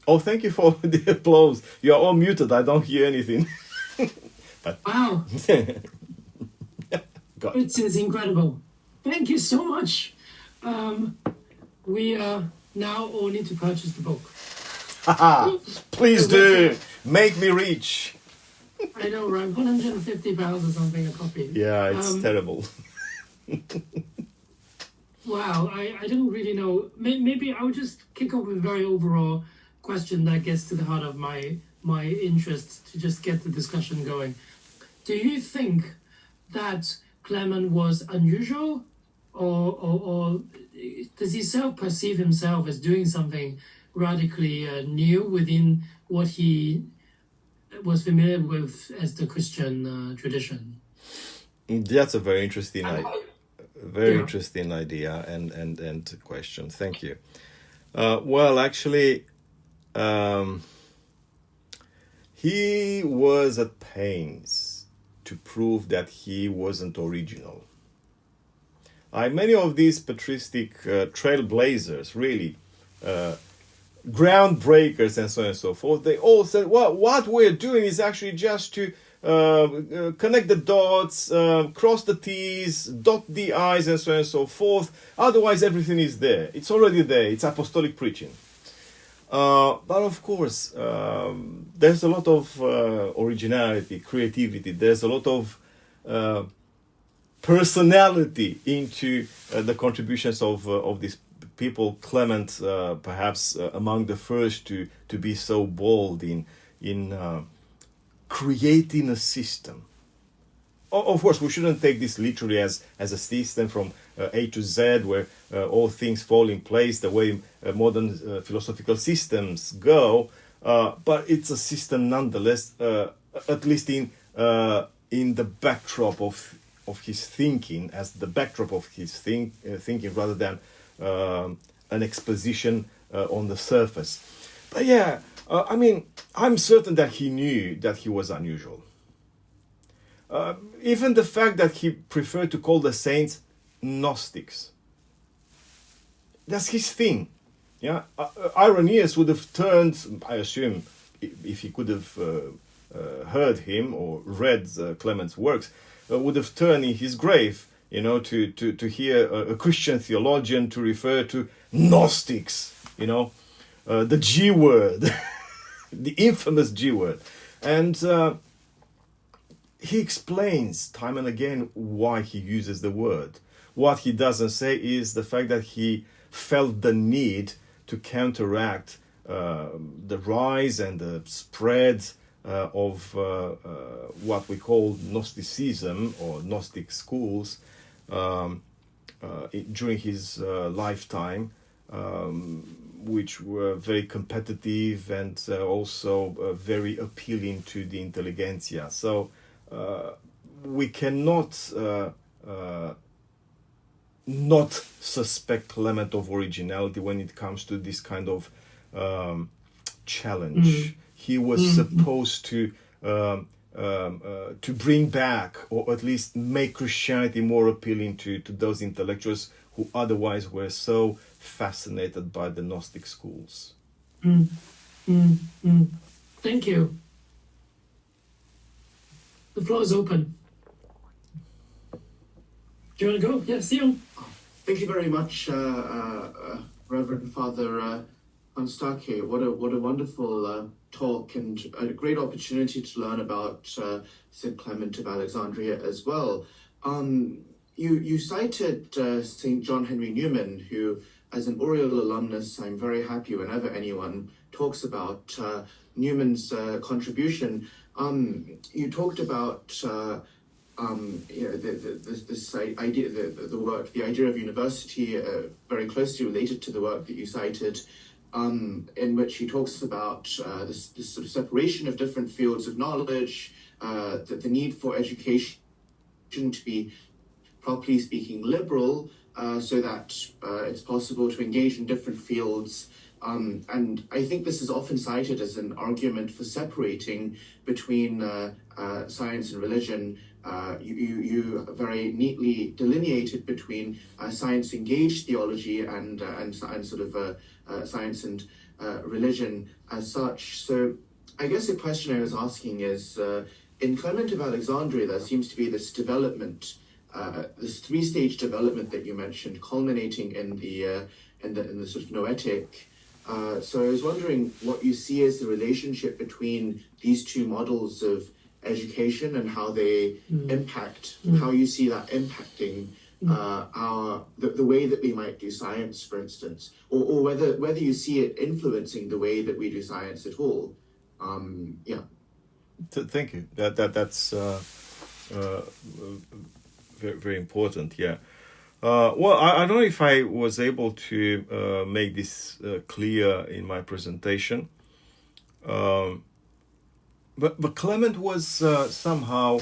Oh, thank you for the applause. You are all muted. I don't hear anything. But wow. It is incredible. Thank you so much. We now all need to purchase the book. Please do. Make me rich. I know, right? £150 or something a copy. Yeah, it's terrible. Wow, I didn't really know. Maybe I'll just kick off with a very overall question that gets to the heart of my interest to just get the discussion going. Do you think that Clement was unusual, or does he perceive himself as doing something radically new within what he was familiar with as the Christian tradition? That's a very interesting idea. Interesting idea and question. Thank you. Well, actually, he was at pains to prove that he wasn't original. Many of these patristic trailblazers, really, groundbreakers and so on and so forth, they all said, well, what we're doing is actually just to connect the dots, cross the T's, dot the I's, and so on and so forth. Otherwise, everything is there. It's already there. It's apostolic preaching. But of course, there's a lot of originality, creativity. There's a lot of personality into the contributions of these people. Clement, perhaps among the first to be so bold in creating a system. Of course, we shouldn't take this literally as a system from A to Z, where all things fall in place the way modern philosophical systems go. But it's a system nonetheless, at least in the backdrop of his thinking, as the backdrop of his thinking, rather than an exposition on the surface. But yeah, I'm certain that he knew that he was unusual. Even the fact that he preferred to call the saints Gnostics. That's his thing. Yeah, Irenaeus would have turned, I assume, if he could have heard him or read Clement's works, would have turned in his grave, to hear a Christian theologian to refer to Gnostics, the G word, the infamous G word. And he explains time and again why he uses the word. What he doesn't say is the fact that he felt the need to counteract the rise and the spread of what we call Gnosticism or Gnostic schools during his lifetime, which were very competitive and also very appealing to the intelligentsia. So we cannot not suspect Clement of originality when it comes to this kind of challenge. He was supposed to to bring back, or at least make Christianity more appealing to those intellectuals who otherwise were so fascinated by the Gnostic schools. Thank you. The floor is open. Do you want to go? Yes, Sion. Thank you very much, Reverend Father Konstake. What a wonderful talk, and a great opportunity to learn about St. Clement of Alexandria as well. You cited St. John Henry Newman, who, as an Oriel alumnus, I'm very happy whenever anyone talks about Newman's contribution. You talked about this idea, the work, the idea of university, very closely related to the work that you cited, in which he talks about this sort of separation of different fields of knowledge, the need for education to be, properly speaking, liberal, so that it's possible to engage in different fields. And I think this is often cited as an argument for separating between science and religion. You very neatly delineated between science-engaged theology and sort of science and religion as such. So I guess the question I was asking is, in Clement of Alexandria, there seems to be this development, this three-stage development that you mentioned, culminating in the sort of noetic. So I was wondering what you see as the relationship between these two models of education and how they impact, how you see that impacting the way that we might do science, for instance, or whether you see it influencing the way that we do science at all. Thank you. That's very, very important. Yeah. Well, I don't know if I was able to make this clear in my presentation. But Clement was somehow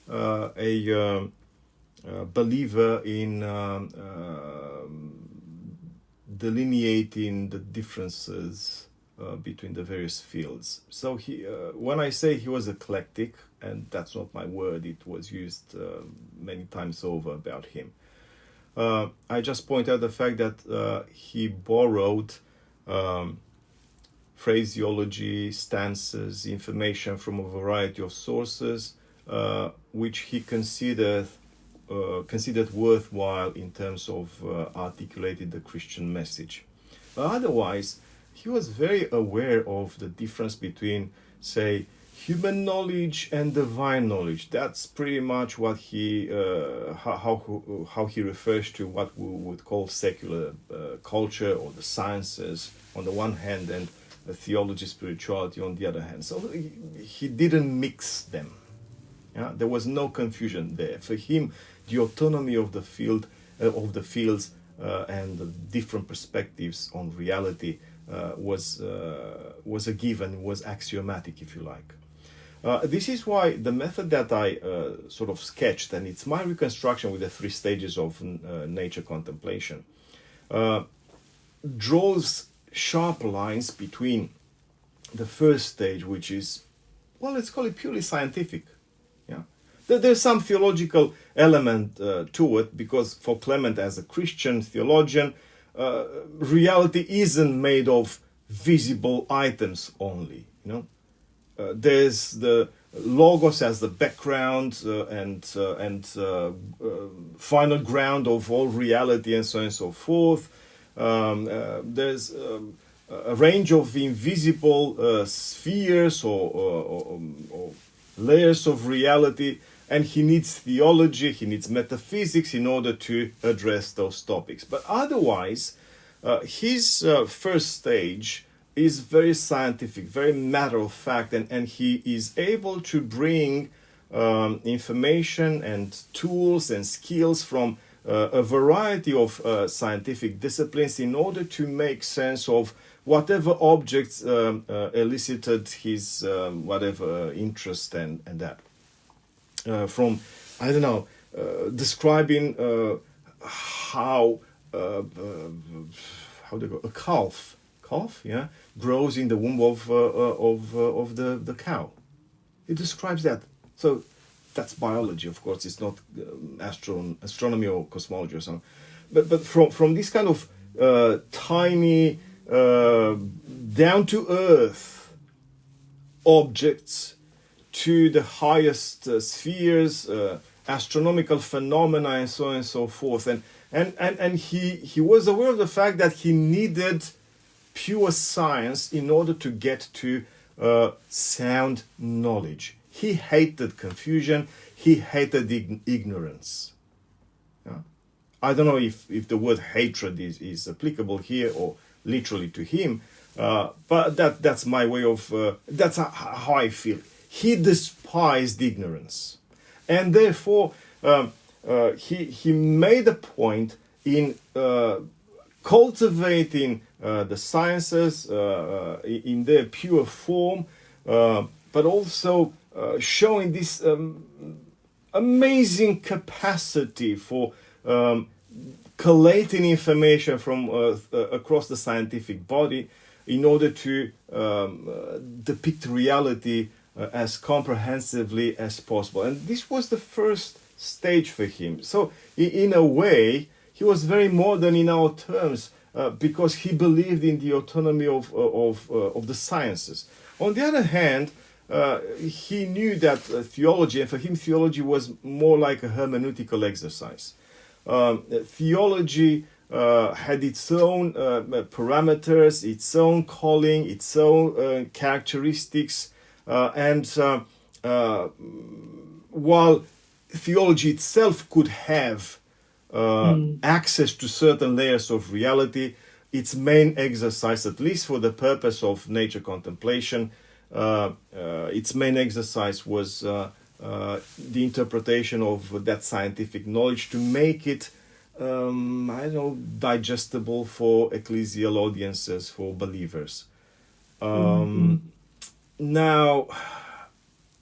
a believer in delineating the differences between the various fields. So he, when I say he was eclectic, and that's not my word, it was used many times over about him. I just point out the fact that he borrowed phraseology, stances, information from a variety of sources, which he considered worthwhile in terms of articulating the Christian message. But otherwise, he was very aware of the difference between, say, human knowledge and divine knowledge. That's pretty much what he how he refers to what we would call secular culture, or the sciences on the one hand, and theology, spirituality on the other hand. So he didn't mix them. Yeah? There was no confusion there. For him, the autonomy of the field, of the fields, and the different perspectives on reality was a given, was axiomatic, if you like. This is why the method that I sort of sketched, and it's my reconstruction with the three stages of nature contemplation, draws sharp lines between the first stage, which is, well, let's call it purely scientific. Yeah, there's some theological element to it, because for Clement, as a Christian theologian, reality isn't made of visible items only. You know, there's the logos as the background and final ground of all reality, and so on and so forth. There's a range of invisible spheres or layers of reality, and he needs theology, he needs metaphysics in order to address those topics. But otherwise, his first stage is very scientific, very matter of fact, and he is able to bring information and tools and skills from a variety of scientific disciplines in order to make sense of whatever objects elicited his whatever interest and that. From, I don't know, describing how do you go, a calf, yeah, grows in the womb of the cow. It describes that So that's biology, of course. It's not astronomy or cosmology or something. But from this kind of tiny, down to earth objects to the highest spheres, astronomical phenomena, and so on and so forth. And he was aware of the fact that he needed pure science in order to get to sound knowledge. He hated confusion. He hated ignorance. Yeah? I don't know if the word hatred is applicable here or literally to him, but that's my way of, that's how I feel. He despised ignorance. And therefore, he made a point in cultivating the sciences in their pure form, but also showing this amazing capacity for collating information from across the scientific body in order to depict reality as comprehensively as possible. And this was the first stage for him. So in a way, he was very modern in our terms because he believed in the autonomy of the sciences. On the other hand, he knew that theology, and for him theology was more like a hermeneutical exercise. Theology had its own parameters, its own calling, its own characteristics, and while theology itself could have access to certain layers of reality, its main exercise, at least for the purpose of nature contemplation, its main exercise was the interpretation of that scientific knowledge to make it, digestible for ecclesial audiences, for believers. Now,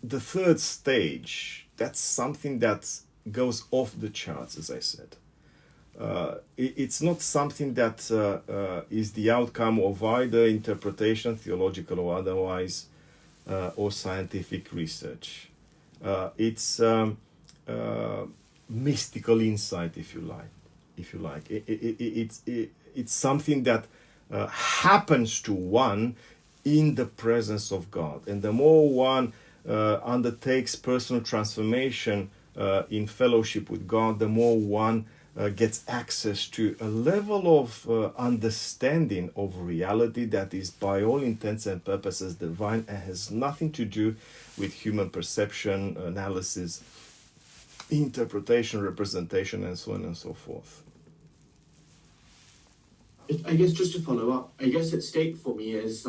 the third stage, that's something that goes off the charts, as I said. It's not something that is the outcome of either interpretation, theological or otherwise, or scientific research. It's mystical insight, if you like. It's something that happens to one in the presence of God. And the more one undertakes personal transformation in fellowship with God, the more one gets access to a level of understanding of reality that is by all intents and purposes divine and has nothing to do with human perception, analysis, interpretation, representation, and so on and so forth. I guess just to follow up, I guess at stake for me is,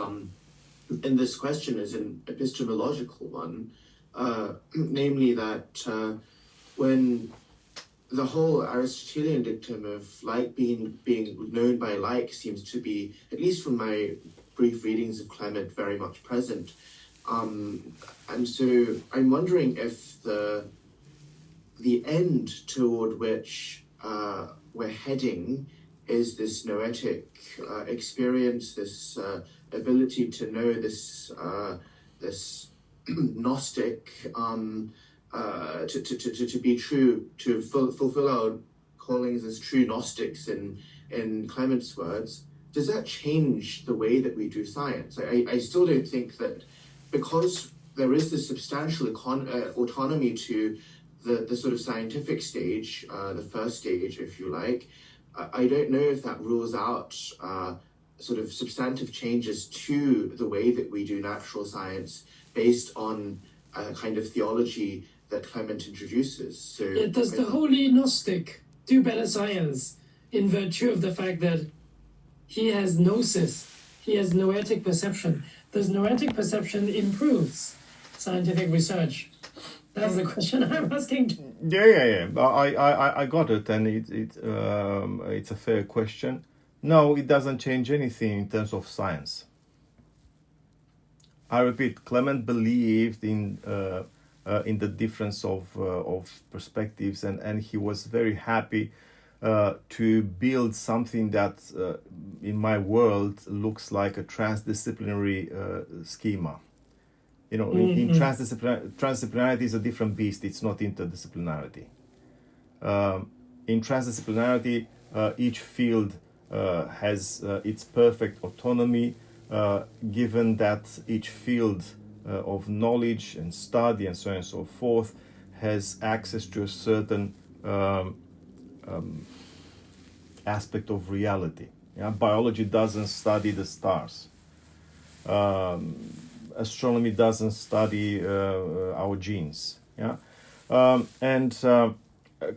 in this question is an epistemological one, namely that when the whole Aristotelian dictum of like being known by like seems to be, at least from my brief readings of Clement, very much present. And so I'm wondering if the end toward which we're heading is this noetic experience, this ability to know, this Gnostic, to be true, to fulfill our callings as true Gnostics in Clement's words. Does that change the way that we do science? I still don't think that, because there is this substantial autonomy to the sort of scientific stage, the first stage, if you like. I don't know if that rules out sort of substantive changes to the way that we do natural science based on a kind of theology that Clement introduces. So does the holy Gnostic do better science in virtue of the fact that he has gnosis, he has noetic perception? Does noetic perception improves scientific research? That's the question I'm asking. Yeah. I got it, and it's a fair question. No, it doesn't change anything in terms of science. I repeat, Clement believed in the difference of perspectives, and he was very happy to build something that, in my world, looks like a transdisciplinary schema. In transdisciplinarity is a different beast. It's not interdisciplinarity. In transdisciplinarity, each field has its perfect autonomy, given that each field of knowledge and study and so on and so forth has access to a certain aspect of reality. Biology doesn't study the stars. Astronomy doesn't study our genes.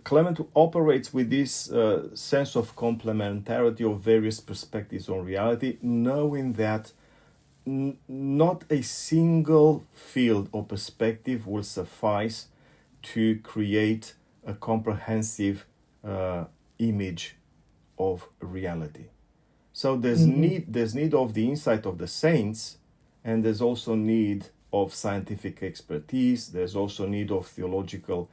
Clement operates with this sense of complementarity of various perspectives on reality, knowing that not a single field or perspective will suffice to create a comprehensive image of reality. So there's need of the insight of the saints, and there's also need of scientific expertise. There's also need of theological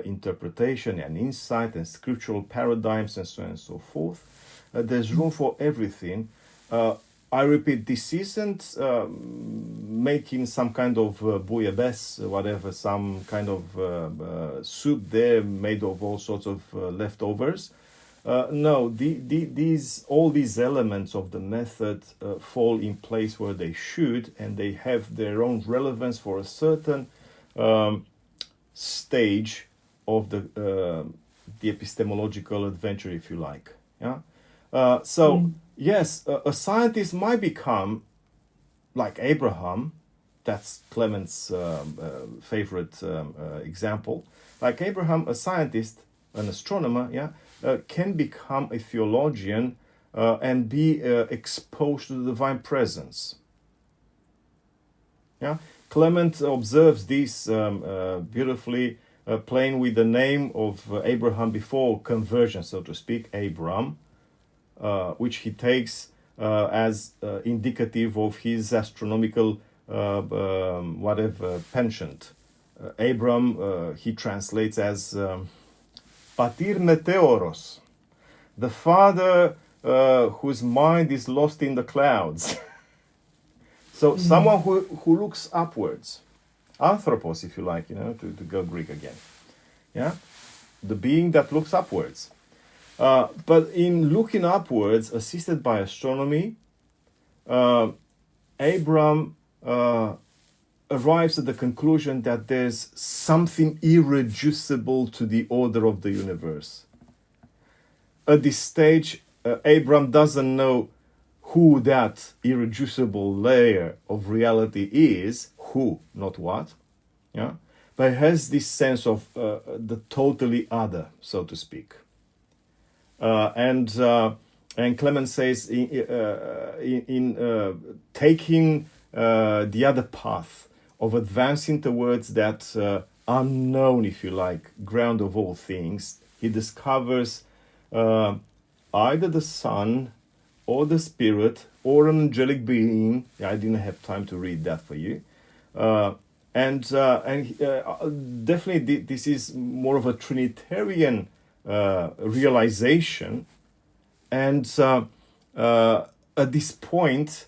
interpretation and insight and scriptural paradigms and so on and so forth. There's room for everything. I repeat, this isn't making some kind of bouillabaisse, whatever, some kind of soup there made of all sorts of leftovers. No, all these elements of the method fall in place where they should, and they have their own relevance for a certain stage of the epistemological adventure, if you like. Yes, a scientist might become like Abraham. That's Clement's favorite example. Like Abraham, a scientist, an astronomer, can become a theologian and be exposed to the divine presence. Clement observes this beautifully, playing with the name of Abraham before conversion, so to speak, Abram, which he takes as indicative of his astronomical penchant. Abram, he translates as Patir Meteoros, the father whose mind is lost in the clouds. So someone who looks upwards, anthropos, if you like, to go Greek again. The being that looks upwards. But in looking upwards, assisted by astronomy, Abram arrives at the conclusion that there's something irreducible to the order of the universe. At this stage, Abram doesn't know who that irreducible layer of reality is, who, not what, but has this sense of the totally other, so to speak. And Clement says in taking the other path of advancing towards that unknown, if you like, ground of all things, he discovers either the Son or the Spirit or an angelic being. I didn't have time to read that for you. And definitely this is more of a Trinitarian realization. And at this point,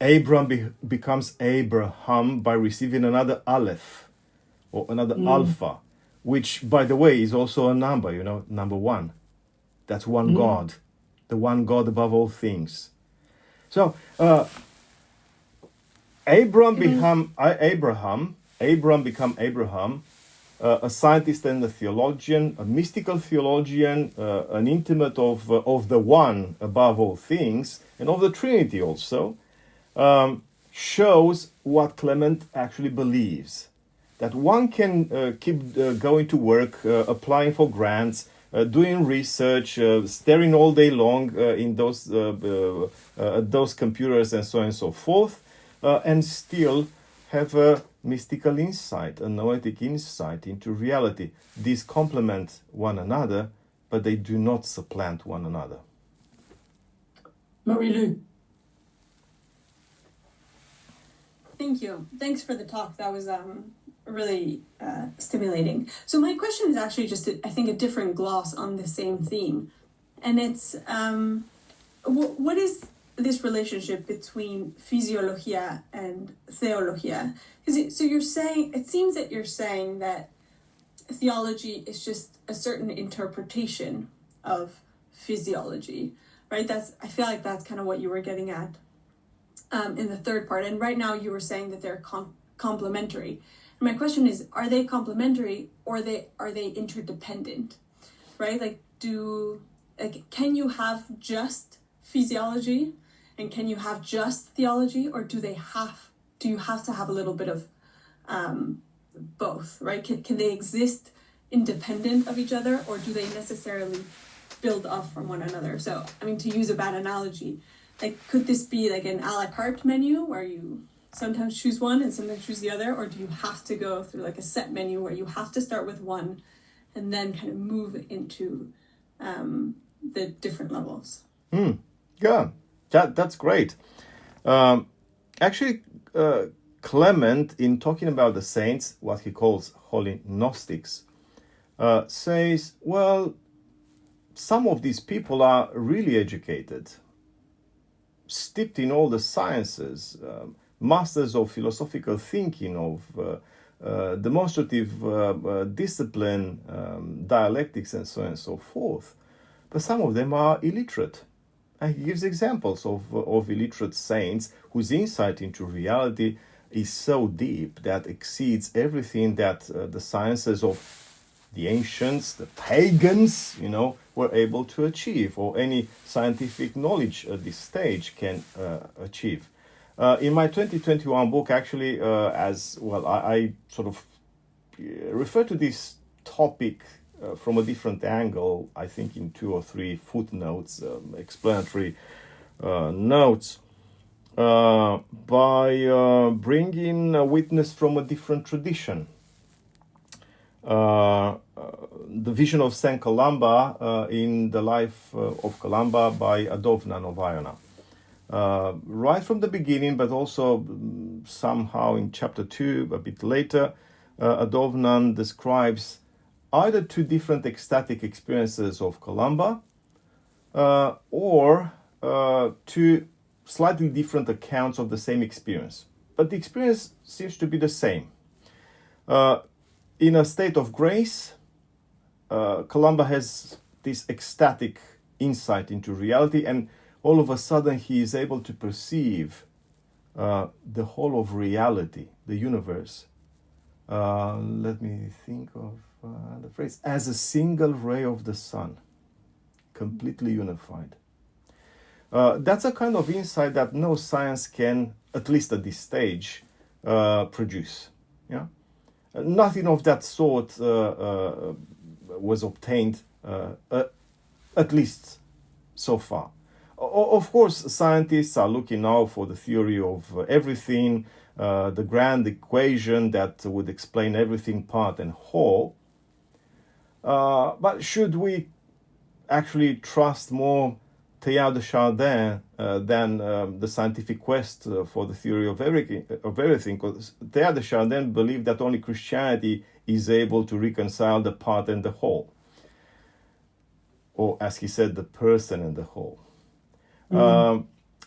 Abram becomes Abraham by receiving another Aleph or another Alpha, which, by the way, is also a number, number one. That's one God, the one God above all things. So Abram become Abraham, a scientist and a theologian, a mystical theologian, an intimate of the one above all things, and of the Trinity also, shows what Clement actually believes. That one can keep going to work, applying for grants, doing research, staring all day long in those computers and so on and so forth, and still have a mystical insight, a noetic insight into reality. These complement one another, but they do not supplant one another. Marie-Lou. Thank you. Thanks for the talk. That was really stimulating. So my question is actually just, I think, a different gloss on the same theme. And it's, what is this relationship between physiologia and theologia. So you're saying, it seems that you're saying that theology is just a certain interpretation of physiology, right? I feel like that's kind of what you were getting at in the third part. And right now you were saying that they're complementary. And my question is, are they complementary or are they interdependent, right? Can you have just physiology and can you have just theology, or do you have to have a little bit of both, right? Can they exist independent of each other, or do they necessarily build off from one another? So, I mean, to use a bad analogy, could this be like an a la carte menu where you sometimes choose one and sometimes choose the other, or do you have to go through like a set menu where you have to start with one and then kind of move into the different levels? Yeah, that's great. Actually, Clement, in talking about the saints, what he calls holy Gnostics, says, well, some of these people are really educated, steeped in all the sciences, masters of philosophical thinking, of demonstrative discipline, dialectics, and so on and so forth. But some of them are illiterate. And he gives examples of illiterate saints whose insight into reality is so deep that exceeds everything that the sciences of the ancients, the pagans, were able to achieve, or any scientific knowledge at this stage can achieve. In my 2021 book, actually, as well, I sort of refer to this topic from a different angle, I think in 2 or 3 footnotes, explanatory notes, by bringing a witness from a different tradition. The vision of Saint Columba in the life of Columba by Adovnan of Iona. Right from the beginning, but also somehow in chapter 2, a bit later, Adovnan describes either 2 different ecstatic experiences of Columba, or 2 slightly different accounts of the same experience. But the experience seems to be the same. In a state of grace, Columba has this ecstatic insight into reality, and all of a sudden he is able to perceive the whole of reality, the universe. Let me think of the phrase, as a single ray of the sun, completely unified. That's a kind of insight that no science can, at least at this stage, produce. Yeah, nothing of that sort was obtained, at least so far. Of course, scientists are looking now for the theory of everything, the grand equation that would explain everything part and whole. But should we actually trust more Teilhard de Chardin than the scientific quest for the theory of everything? Because Teilhard de Chardin believed that only Christianity is able to reconcile the part and the whole. Or, as he said, the person and the whole. Mm-hmm.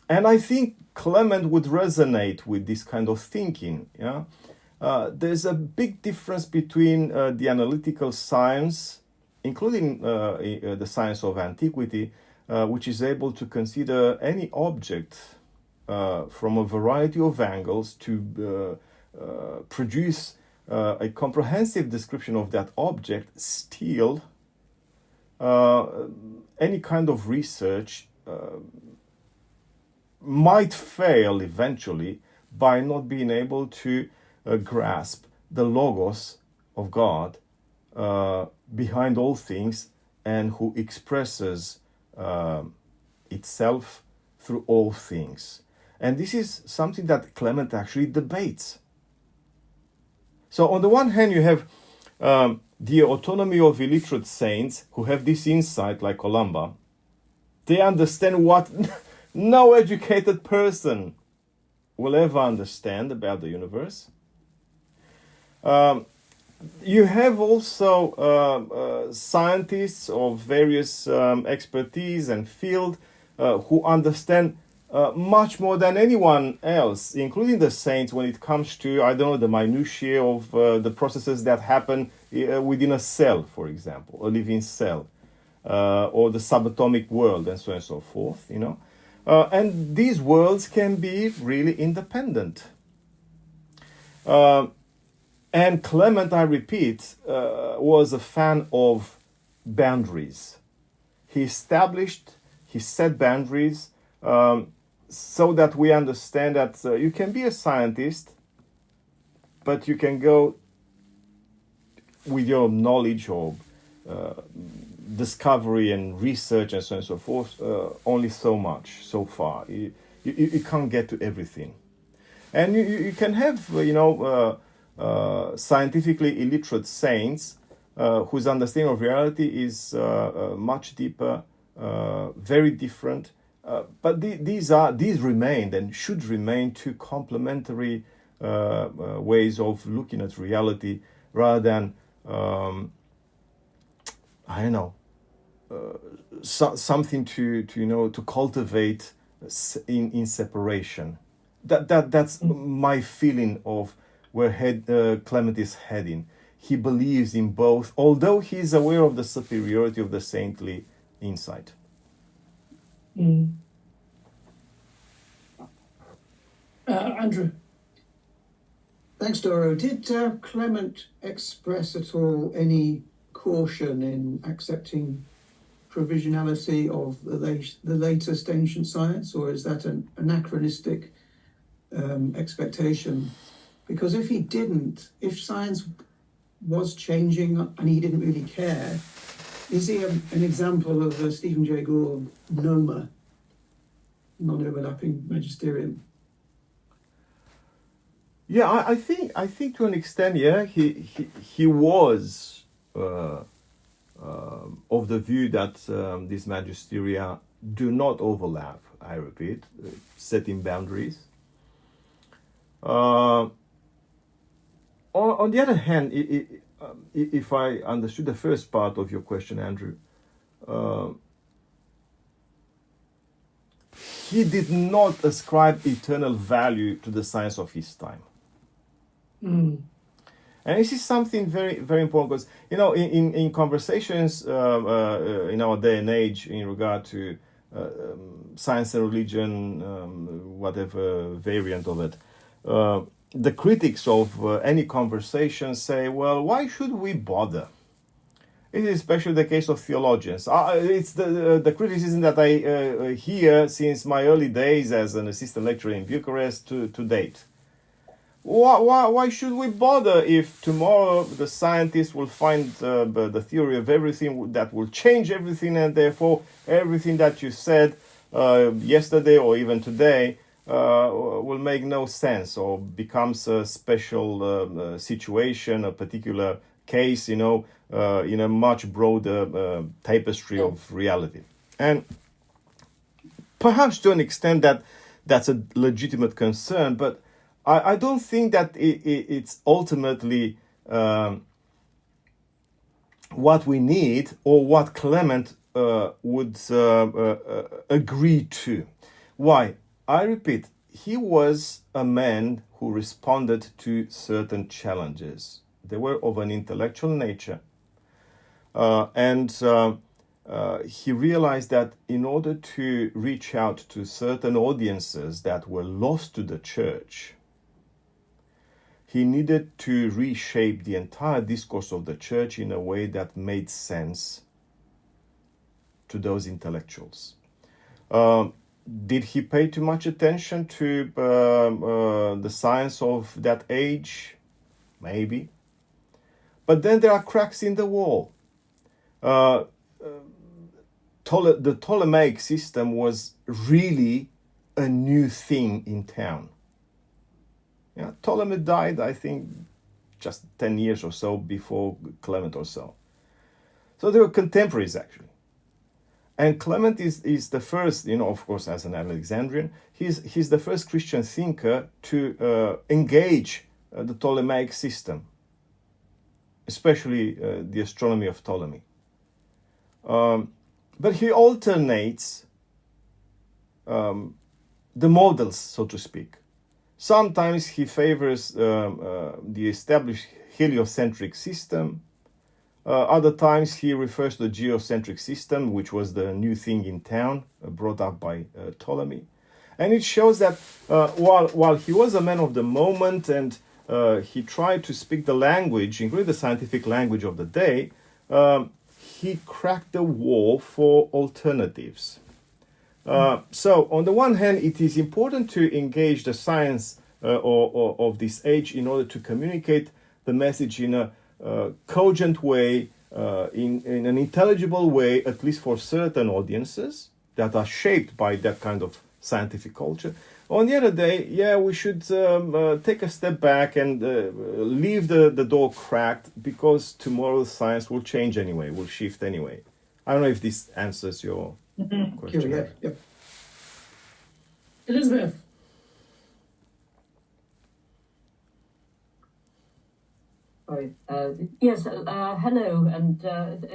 And I think Clement would resonate with this kind of thinking. Yeah, there's a big difference between the analytical science, including the science of antiquity, which is able to consider any object from a variety of angles to produce a comprehensive description of that object. Still, any kind of research might fail eventually by not being able to grasp the logos of God behind all things, and who expresses itself through all things. And this is something that Clement actually debates. So on the one hand, you have the autonomy of illiterate saints who have this insight, like Columba. They understand what no educated person will ever understand about the universe. You have also scientists of various expertise and field who understand much more than anyone else, including the saints, when it comes to, I don't know, the minutiae of the processes that happen within a cell, for example, a living cell, or the subatomic world, and so on and so forth, you know. And these worlds can be really independent. And Clement, I repeat, was a fan of boundaries. He set boundaries, so that we understand that you can be a scientist, but you can go with your knowledge or discovery and research and so on and so forth, only so much, so far. You can't get to everything. And you can have, scientifically illiterate saints whose understanding of reality is much deeper, very different. But these remain and should remain two complementary ways of looking at reality, rather than something to cultivate in separation. That's my feeling of where Clement is heading. He believes in both, although he is aware of the superiority of the saintly insight. Andrew. Thanks, Doro. Did Clement express at all any caution in accepting provisionality of the latest ancient science, or is that an anachronistic expectation? Because if he didn't, if science was changing and he didn't really care, is he an example of Stephen Jay Gould NOMA, non-overlapping magisterium? Yeah, I think to an extent, yeah, he was of the view that these magisteria do not overlap. I repeat, setting boundaries. On the other hand, if I understood the first part of your question, Andrew, he did not ascribe eternal value to the science of his time. And this is something very, very important, because, in conversations in our day and age in regard to science and religion, whatever variant of it, the critics of any conversation say, well, why should we bother? It is especially the case of theologians. It's the criticism that I hear since my early days as an assistant lecturer in Bucharest to date. Why should we bother if tomorrow the scientists will find the theory of everything that will change everything, and therefore everything that you said yesterday or even today will make no sense, or becomes a special situation, a particular case, in a much broader tapestry of reality. And perhaps to an extent that's a legitimate concern, but I don't think that it's ultimately what we need, or what Clement would agree to. Why? I repeat, he was a man who responded to certain challenges. They were of an intellectual nature. And he realized that in order to reach out to certain audiences that were lost to the church, he needed to reshape the entire discourse of the church in a way that made sense to those intellectuals. Did he pay too much attention to the science of that age? Maybe. But then there are cracks in the wall. The Ptolemaic system was really a new thing in town. Yeah, Ptolemy died, I think, just 10 years or so before Clement or so. So they were contemporaries, actually. And Clement is the first, of course, as an Alexandrian, he's the first Christian thinker to engage the Ptolemaic system, especially the astronomy of Ptolemy. But he alternates the models, so to speak. Sometimes he favors the established heliocentric system. Other times he refers to the geocentric system, which was the new thing in town, brought up by Ptolemy. And it shows that while he was a man of the moment and he tried to speak the language, including the scientific language of the day, he cracked the wall for alternatives. So, on the one hand, it is important to engage the science of this age in order to communicate the message in a cogent way, in an intelligible way, at least for certain audiences that are shaped by that kind of scientific culture. On the other day, we should take a step back and leave the door cracked, because tomorrow science will change anyway, will shift anyway. I don't know if this answers your question. Yeah. Elizabeth. Sorry. Yes, hello, and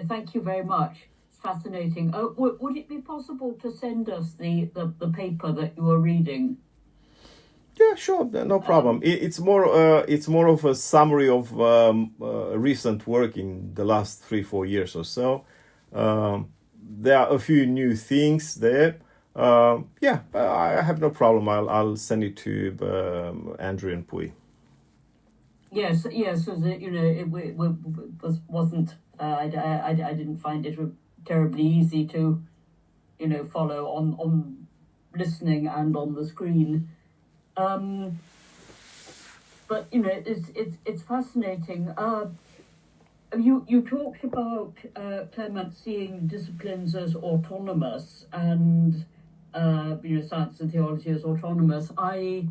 thank you very much. It's fascinating. Would it be possible to send us the paper that you were reading? Yeah, sure, no problem. It's more of a summary of recent work in the last 3-4 years or so. There are a few new things there. I have no problem. I'll send it to Andrew and Pui. Yes. So that, it wasn't. I didn't find it terribly easy to, follow on listening and on the screen. But it's fascinating. You talked about Clement seeing disciplines as autonomous and science and theology as autonomous. I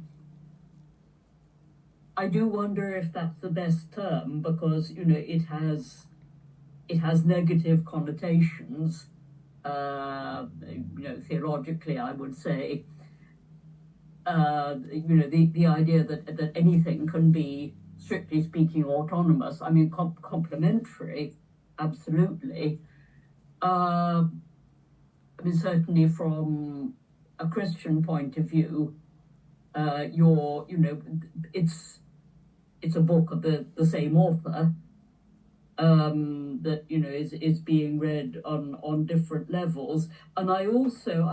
do wonder if that's the best term, because it has negative connotations. Theologically, I would say. The idea that anything can be, strictly speaking, autonomous. I mean, complementary, absolutely. Certainly from a Christian point of view, it's a book of the same author that is being read on different levels. And I also,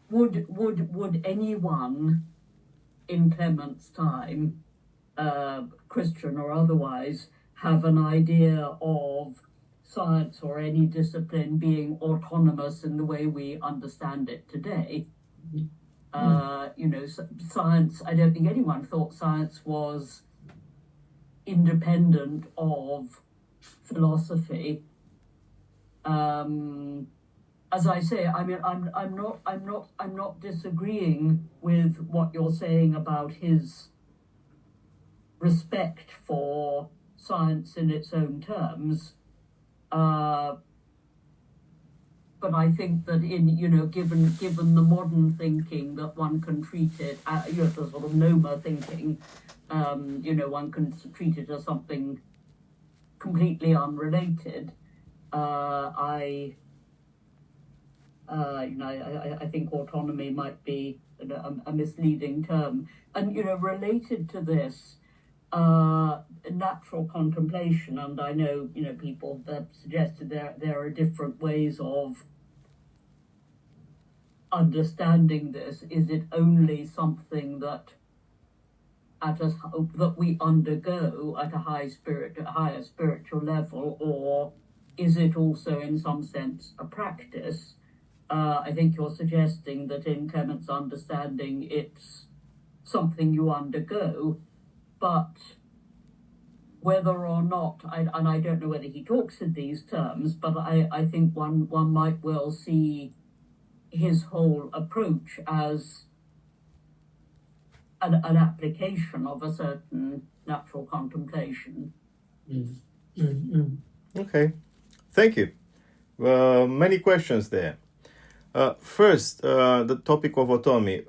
would anyone in Clement's time, Christian or otherwise, have an idea of science or any discipline being autonomous in the way we understand it today? Science, I don't think anyone thought science was independent of philosophy. As I say, I'm not disagreeing with what you're saying about his respect for science in its own terms. But I think that given the modern thinking that one can treat it, the sort of Noma thinking, one can treat it as something completely unrelated. I think autonomy might be a misleading term. And, related to this, natural contemplation, and I know, people have suggested there are different ways of understanding this. Is it only something that that we undergo at a higher spiritual level, or is it also in some sense a practice? I think you're suggesting that in Clement's understanding it's something you undergo, but whether or not, and I don't know whether he talks in these terms, but I think one might well see his whole approach as an application of a certain natural contemplation. Okay, thank you. Many questions there. First, the topic of autonomy.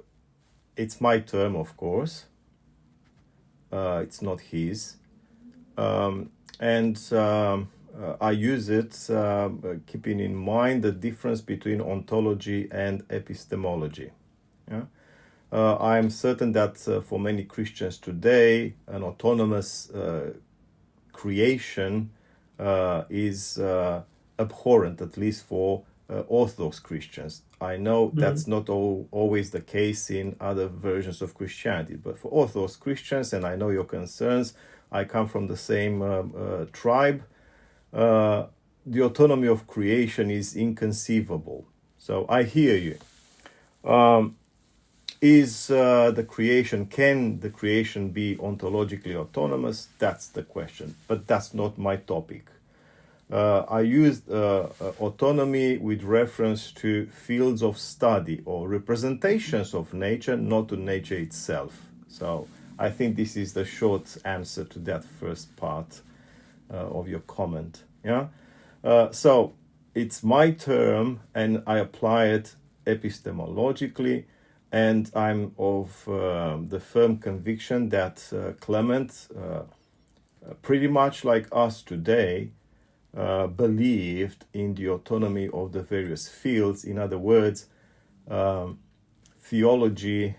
It's my term, of course. It's not his. I use it keeping in mind the difference between ontology and epistemology. Yeah? I'm certain that for many Christians today, an autonomous creation is abhorrent, at least for Orthodox Christians. I know that's not always the case in other versions of Christianity, but for Orthodox Christians, and I know your concerns, I come from the same tribe, the autonomy of creation is inconceivable. So I hear you. Can the creation be ontologically autonomous? That's the question, but that's not my topic. I used autonomy with reference to fields of study or representations of nature, not to nature itself. So I think this is the short answer to that first part of your comment. Yeah. So it's my term, and I apply it epistemologically, and I'm of the firm conviction that Clement, pretty much like us today, believed in the autonomy of the various fields. In other words, theology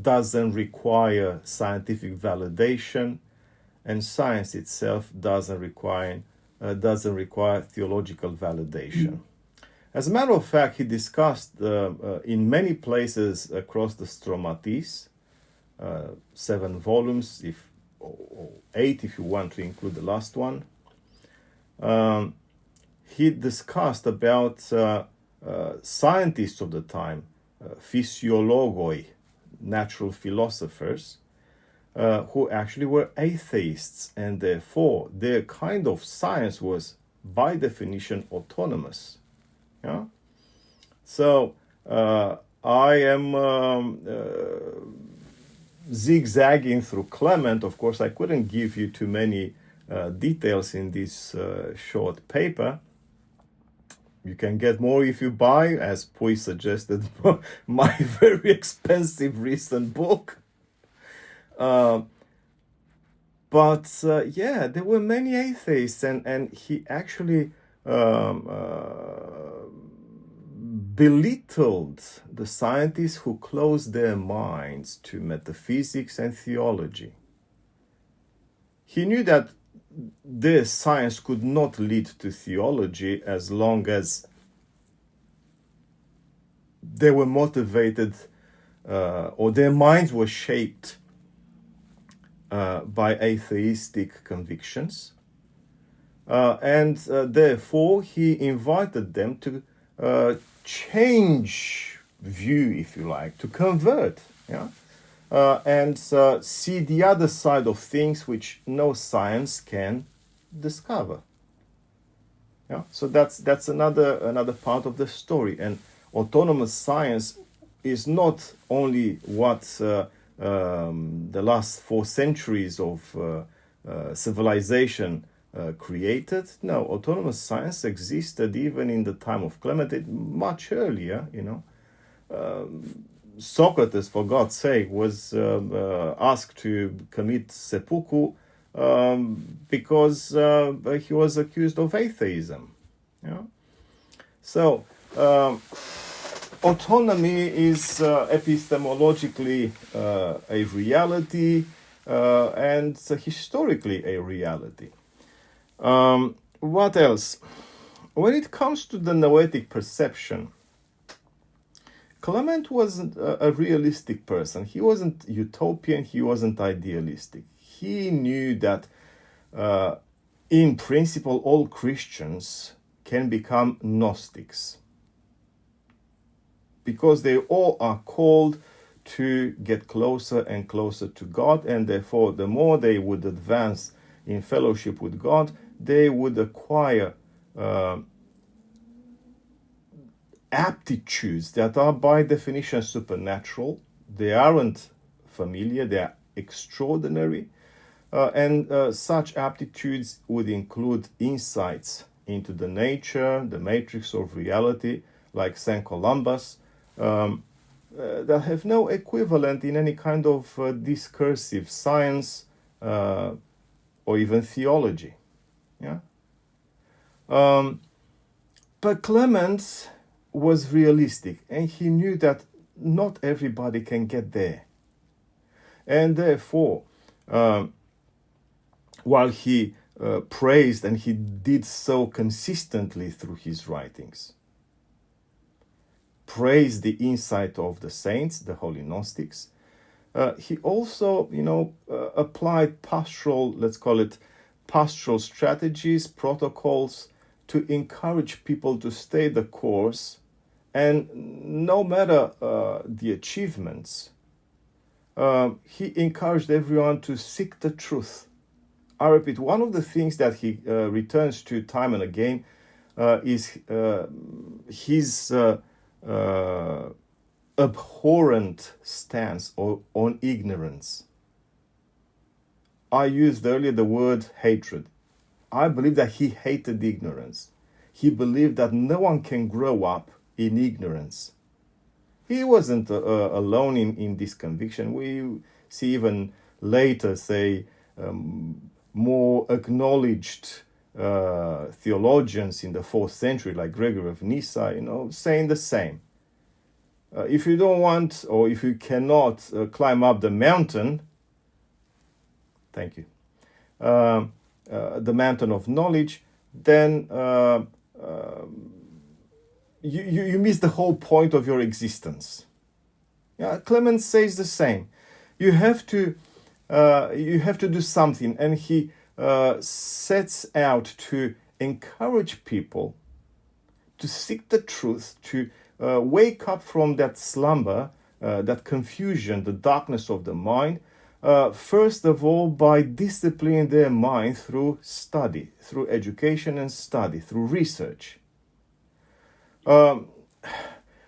doesn't require scientific validation, and science itself doesn't require theological validation. As a matter of fact, he discussed in many places across the Stromateis, 7 volumes, or 8 if you want to include the last one. He discussed about scientists of the time, physiologoi, natural philosophers, who actually were atheists, and therefore their kind of science was by definition autonomous. Yeah? So I am zigzagging through Clement. Of course, I couldn't give you too many details in this short paper. You can get more if you buy, as Pui suggested, my very expensive recent book. But there were many atheists, and he actually belittled the scientists who closed their minds to metaphysics and theology. He knew that their science could not lead to theology as long as they were motivated or their minds were shaped by atheistic convictions. And therefore he invited them to change view, if you like, to convert, yeah, and see the other side of things which no science can discover. Yeah, so that's another part of the story. And autonomous science is not only what the last 4 centuries of civilization created. No, autonomous science existed even in the time of Clement, much earlier. Socrates, for God's sake, was asked to commit seppuku because he was accused of atheism. Yeah? So autonomy is epistemologically a reality and historically a reality. What else? When it comes to the noetic perception, Clement wasn't a realistic person. He wasn't utopian, he wasn't idealistic. He knew that in principle all Christians can become Gnostics, because they all are called to get closer and closer to God, and therefore the more they would advance in fellowship with God, they would acquire aptitudes that are by definition supernatural. They aren't familiar, they are extraordinary, and such aptitudes would include insights into the nature, the matrix of reality, like St. Columba's, that have no equivalent in any kind of discursive science or even theology. Yeah. But Clement was realistic, and he knew that not everybody can get there. And therefore, while he praised, and he did so consistently through his writings, praised the insight of the saints, the holy Gnostics, he also, applied pastoral, let's call it pastoral strategies, protocols to encourage people to stay the course, and no matter the achievements, he encouraged everyone to seek the truth. I repeat, one of the things that he returns to time and again is his abhorrent stance on ignorance. I used earlier the word hatred. I believe that he hated ignorance. He believed that no one can grow up in ignorance. He wasn't alone in this conviction. We see even later, say, more acknowledged theologians in the 4th century, like Gregory of Nyssa, saying the same. If you don't want, or if you cannot climb up the mountain, thank you, the mountain of knowledge, then you miss the whole point of your existence. Yeah, Clement says the same. You have to do something, and he sets out to encourage people to seek the truth, to wake up from that slumber, that confusion, the darkness of the mind, first of all by disciplining their mind through study, through education and study, through research.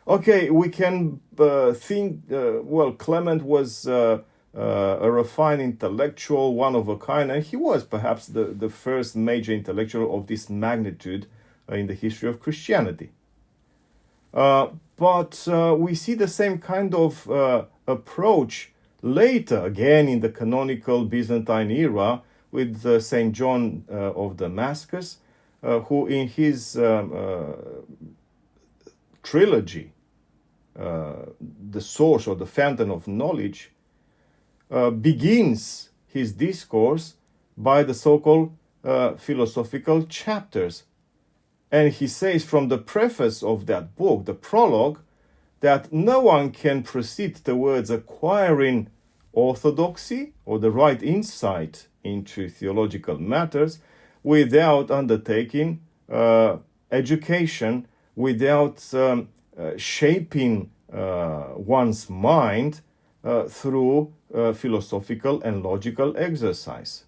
Okay, we can think, Clement was a refined intellectual, one of a kind, and he was perhaps the first major intellectual of this magnitude in the history of Christianity. But we see the same kind of approach later, again in the canonical Byzantine era, with St. John of Damascus, who in his trilogy, The Source or the Fountain of Knowledge, begins his discourse by the so-called philosophical chapters. And he says from the preface of that book, the prologue, that no one can proceed towards acquiring orthodoxy or the right insight into theological matters without undertaking education, without shaping one's mind through philosophical and logical exercise.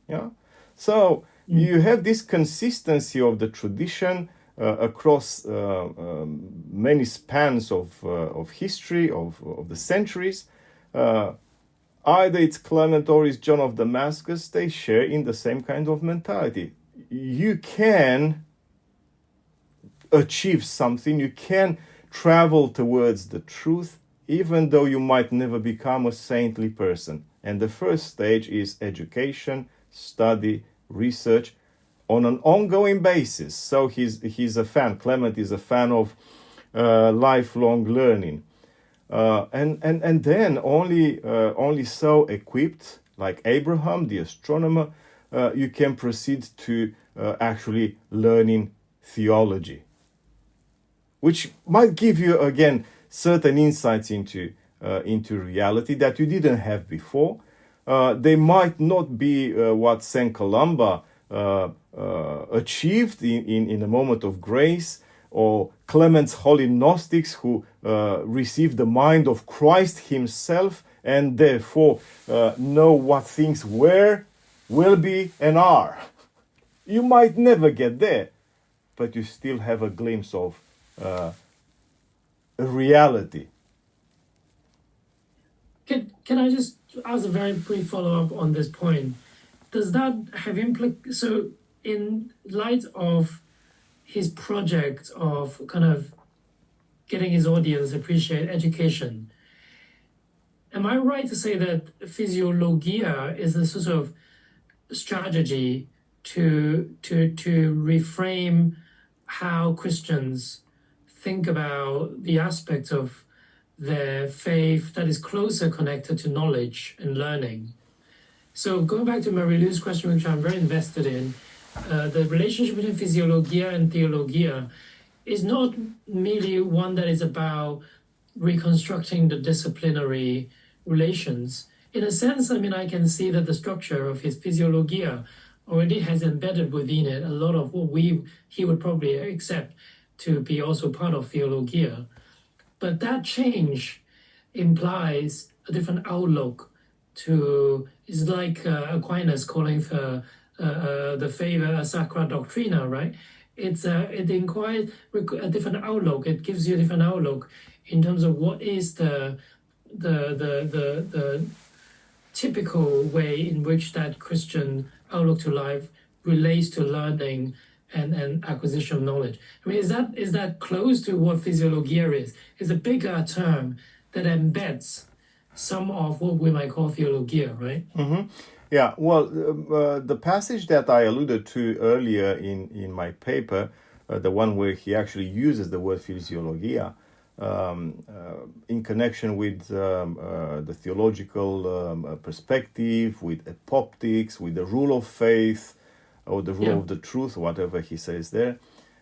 Yeah? So you have this consistency of the tradition across many spans of history, of the centuries. Either it's Clement or it's John of Damascus, they share in the same kind of mentality. You can achieve something, you can travel towards the truth, even though you might never become a saintly person. And the first stage is education, study, research on an ongoing basis. So he's a fan. Clement is a fan of lifelong learning, and then only so equipped, like Abraham, the astronomer, you can proceed to actually learning theology, which might give you again certain insights into reality that you didn't have before. They might not be what St. Columba achieved in a moment of grace, or Clement's holy Gnostics who received the mind of Christ himself and therefore know what things were, will be, and are. You might never get there, but you still have a glimpse of reality. Can I just ask a very brief follow-up on this point? Does that have so in light of his project of kind of getting his audience appreciate education, am I right to say that physiologia is a sort of strategy to reframe how Christians think about the aspects of the faith that is closer connected to knowledge and learning. So going back to Marie-Lou's question, which I'm very invested in, the relationship between physiologia and theologia is not merely one that is about reconstructing the disciplinary relations. In a sense, I mean, I can see that the structure of his physiologia already has embedded within it a lot of what he would probably accept to be also part of theologia. But that change implies a different outlook to, it's like Aquinas calling for the faith a sacra doctrina, right? It inquires a different outlook. It gives you a different outlook in terms of what is the typical way in which that Christian outlook to life relates to learning and acquisition of knowledge. I mean, is that close to what physiologia is? It's a bigger term that embeds some of what we might call theologia, right? Mm-hmm. Yeah, well, the passage that I alluded to earlier in my paper, the one where he actually uses the word physiologia, in connection with the theological perspective, with epoptics, with the rule of faith, or the rule of the truth, whatever he says there.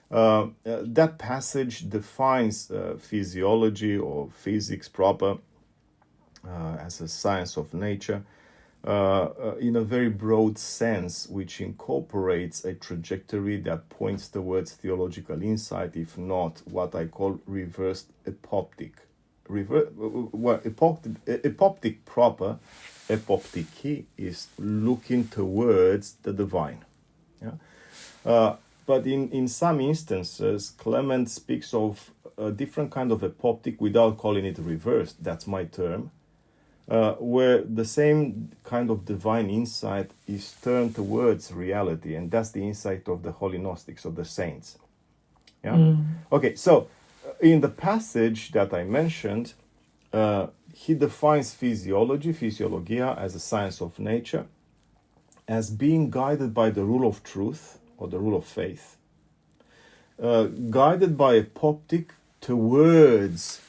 That passage defines physiology or physics proper as a science of nature in a very broad sense, which incorporates a trajectory that points towards theological insight, if not what I call reversed epoptic. Epoptic proper, epoptiki, is looking towards the divine. Yeah? But in some instances, Clement speaks of a different kind of epoptic without calling it reversed. That's my term. Where the same kind of divine insight is turned towards reality, and that's the insight of the holy Gnostics, of the saints. Yeah. Okay. So, in the passage that I mentioned, he defines physiologia, as a science of nature, as being guided by the rule of truth or the rule of faith, guided by epoptic towards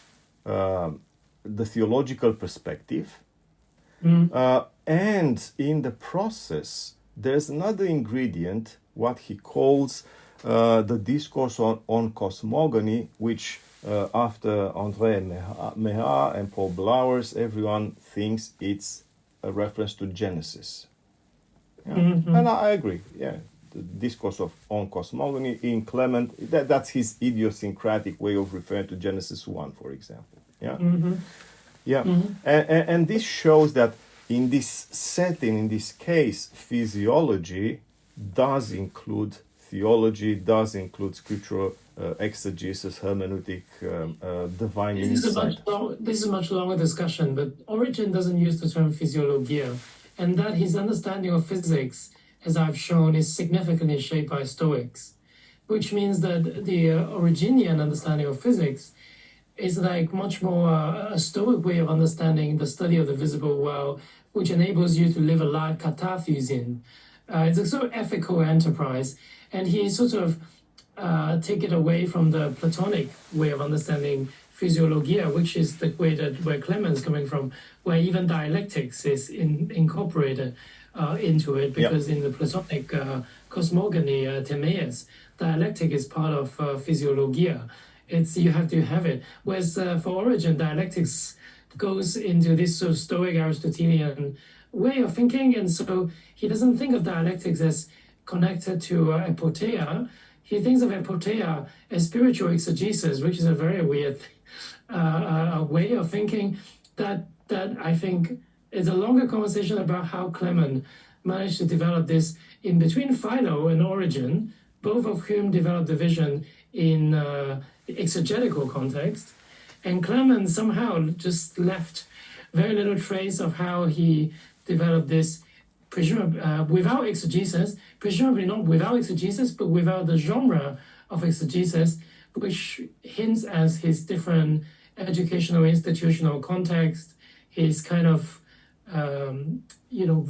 the theological perspective, and in the process there's another ingredient, what he calls the discourse on cosmogony, which after André Mehat and Paul Blauers, everyone thinks it's a reference to Genesis. Yeah? And I agree. Yeah, the discourse on cosmogony in Clement, that's his idiosyncratic way of referring to Genesis 1, for example. Yeah. Yeah. And this shows that in this setting, in this case, physiology does include theology, does include scriptural exegesis, hermeneutic, divine insight. This is a much longer discussion, but Origen doesn't use the term physiologia, and that his understanding of physics, as I've shown, is significantly shaped by Stoics, which means that the Origenian understanding of physics is like much more a Stoic way of understanding the study of the visible world, which enables you to live a life katarthusin. It's a sort of ethical enterprise, and he sort of take it away from the Platonic way of understanding physiologia, which is the way that where Clement's coming from, where even dialectics is incorporated into it, because in the Platonic cosmogony, Timaeus, dialectic is part of physiologia. It's you have to have it. Whereas for Origen, dialectics goes into this sort of Stoic Aristotelian way of thinking, and so he doesn't think of dialectics as connected to apotheia. He thinks of apotheia as spiritual exegesis, which is a very weird way of thinking. That I think is a longer conversation about how Clement managed to develop this in between Philo and Origen, both of whom developed the vision in the exegetical context, and Clement somehow just left very little trace of how he developed this, presumably without exegesis, presumably not without exegesis, but without the genre of exegesis, which hints as his different educational institutional context, his kind of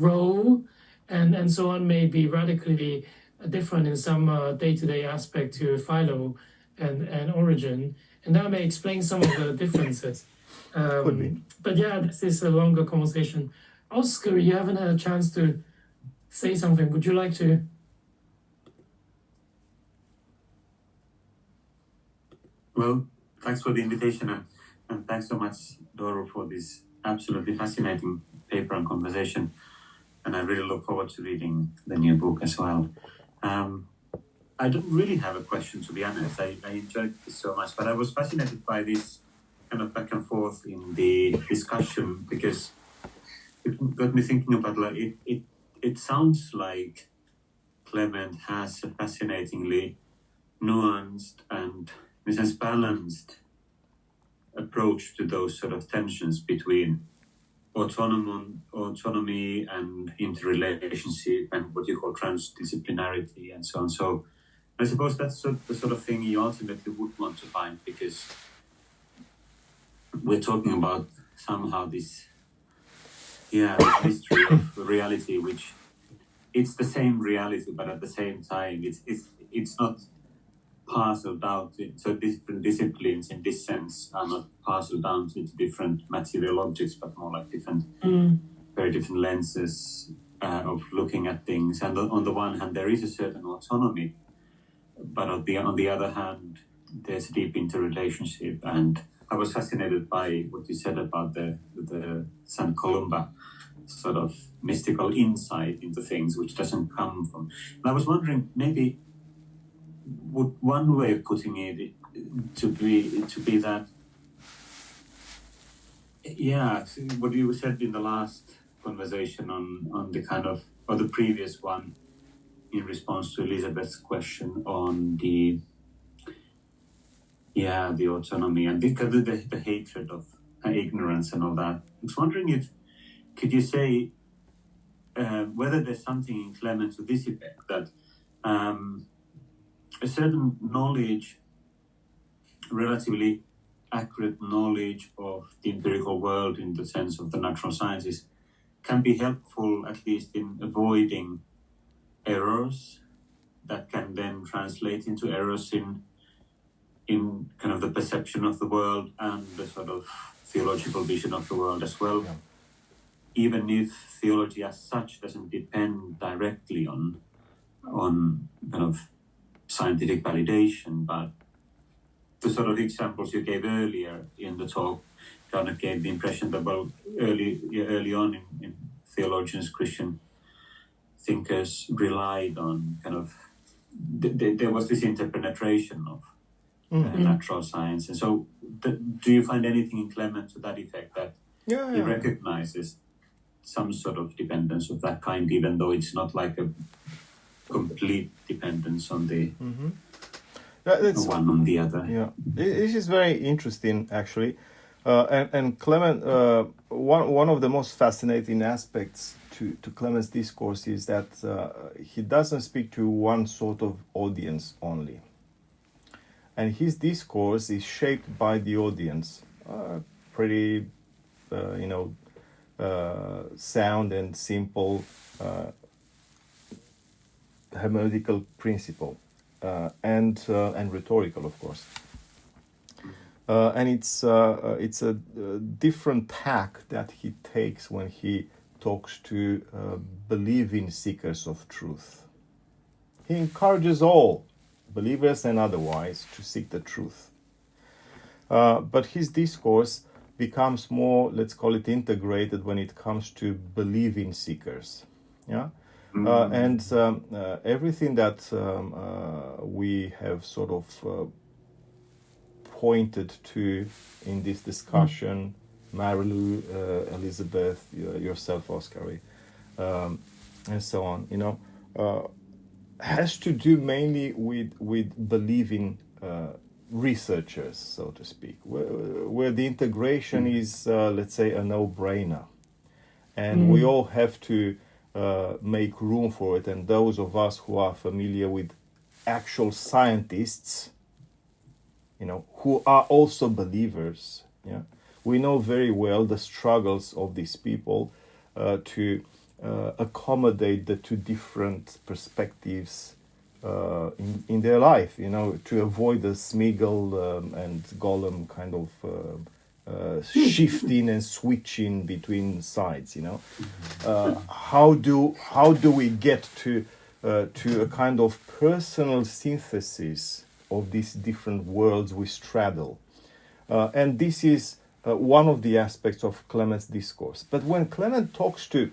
role, and so on, may be radically different in some day-to-day aspect to Philo and Origen, and that may explain some of the differences. Could be. But yeah, this is a longer conversation. Oscar, you haven't had a chance to say something. Would you like to? Well, thanks for the invitation, and thanks so much, Doro, for this absolutely fascinating paper and conversation. And I really look forward to reading the new book as well. I don't really have a question, to be honest. I enjoyed this so much, but I was fascinated by this kind of back and forth in the discussion, because it got me thinking about, like, it sounds like Clement has a fascinatingly nuanced and, in a sense, balanced approach to those sort of tensions between autonomy and interrelationship and what you call transdisciplinarity and so on. So I suppose that's the sort of thing you ultimately would want to find, because we're talking about somehow this mystery of reality, which it's the same reality, but at the same time it's not parceled out. So different disciplines in this sense are not parceled down into different material objects, but more like different, very different lenses of looking at things. And on the one hand, there is a certain autonomy, but on the other hand, there's a deep interrelationship. And I was fascinated by what you said about the St. Columba sort of mystical insight into things, which doesn't come from. And I was wondering, maybe would one way of putting it to be that, what you said in the last conversation on the kind of, or the previous one, in response to Elizabeth's question on the autonomy and the hatred of ignorance and all that. I was wondering could you say whether there's something in Clement to this effect, that a certain knowledge, relatively accurate knowledge of the empirical world in the sense of the natural sciences, can be helpful at least in avoiding errors that can then translate into errors in kind of the perception of the world and the sort of theological vision of the world as well. Yeah. Even if theology as such doesn't depend directly on kind of scientific validation, but the sort of examples you gave earlier in the talk kind of gave the impression that, well, early on in theologians, Christian thinkers relied on kind of, there was this interpenetration of natural science. And so do you find anything in Clement to that effect, that he recognizes some sort of dependence of that kind, even though it's not like a complete dependence on the one on the other? Yeah, this is very interesting, actually. And Clement, one of the most fascinating aspects to Clement's discourse is that he doesn't speak to one sort of audience only. And his discourse is shaped by the audience. Pretty, sound and simple hermeneutical principle, and rhetorical, of course. And it's a different tack that he takes when he talks to believing seekers of truth. He encourages all, believers and otherwise, to seek the truth. But his discourse becomes more, let's call it, integrated when it comes to believing seekers. Yeah. And everything that we have sort of pointed to in this discussion, Marilu, Elizabeth, yourself, Oscar, and so on, has to do mainly with believing researchers, so to speak, where the integration is, let's say, a no-brainer. And we all have to make room for it. And those of us who are familiar with actual scientists, who are also believers, we know very well the struggles of these people to accommodate the two different perspectives in their life, to avoid the Smeagol and Gollum kind of shifting and switching between sides. How do we get to a kind of personal synthesis of these different worlds we straddle? And this is one of the aspects of Clement's discourse. But when Clement talks to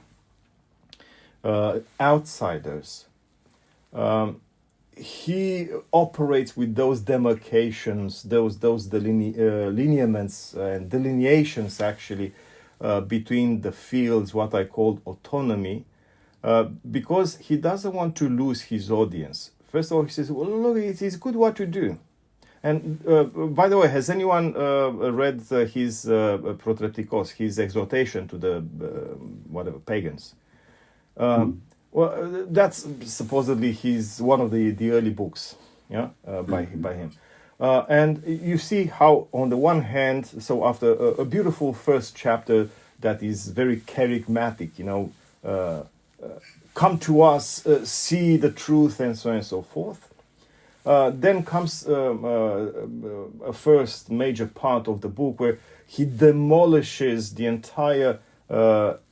outsiders, he operates with those demarcations, those lineaments and delineations actually between the fields, what I call autonomy, because he doesn't want to lose his audience. First of all, he says, well, look, it's good what you do. And by the way, has anyone read his Protreptikos, his exhortation to the pagans? Well, that's supposedly one of the early books, by him. And you see how, on the one hand, so after a beautiful first chapter that is very charismatic, come to us, see the truth, and so on and so forth. Then comes a first major part of the book where he demolishes the entire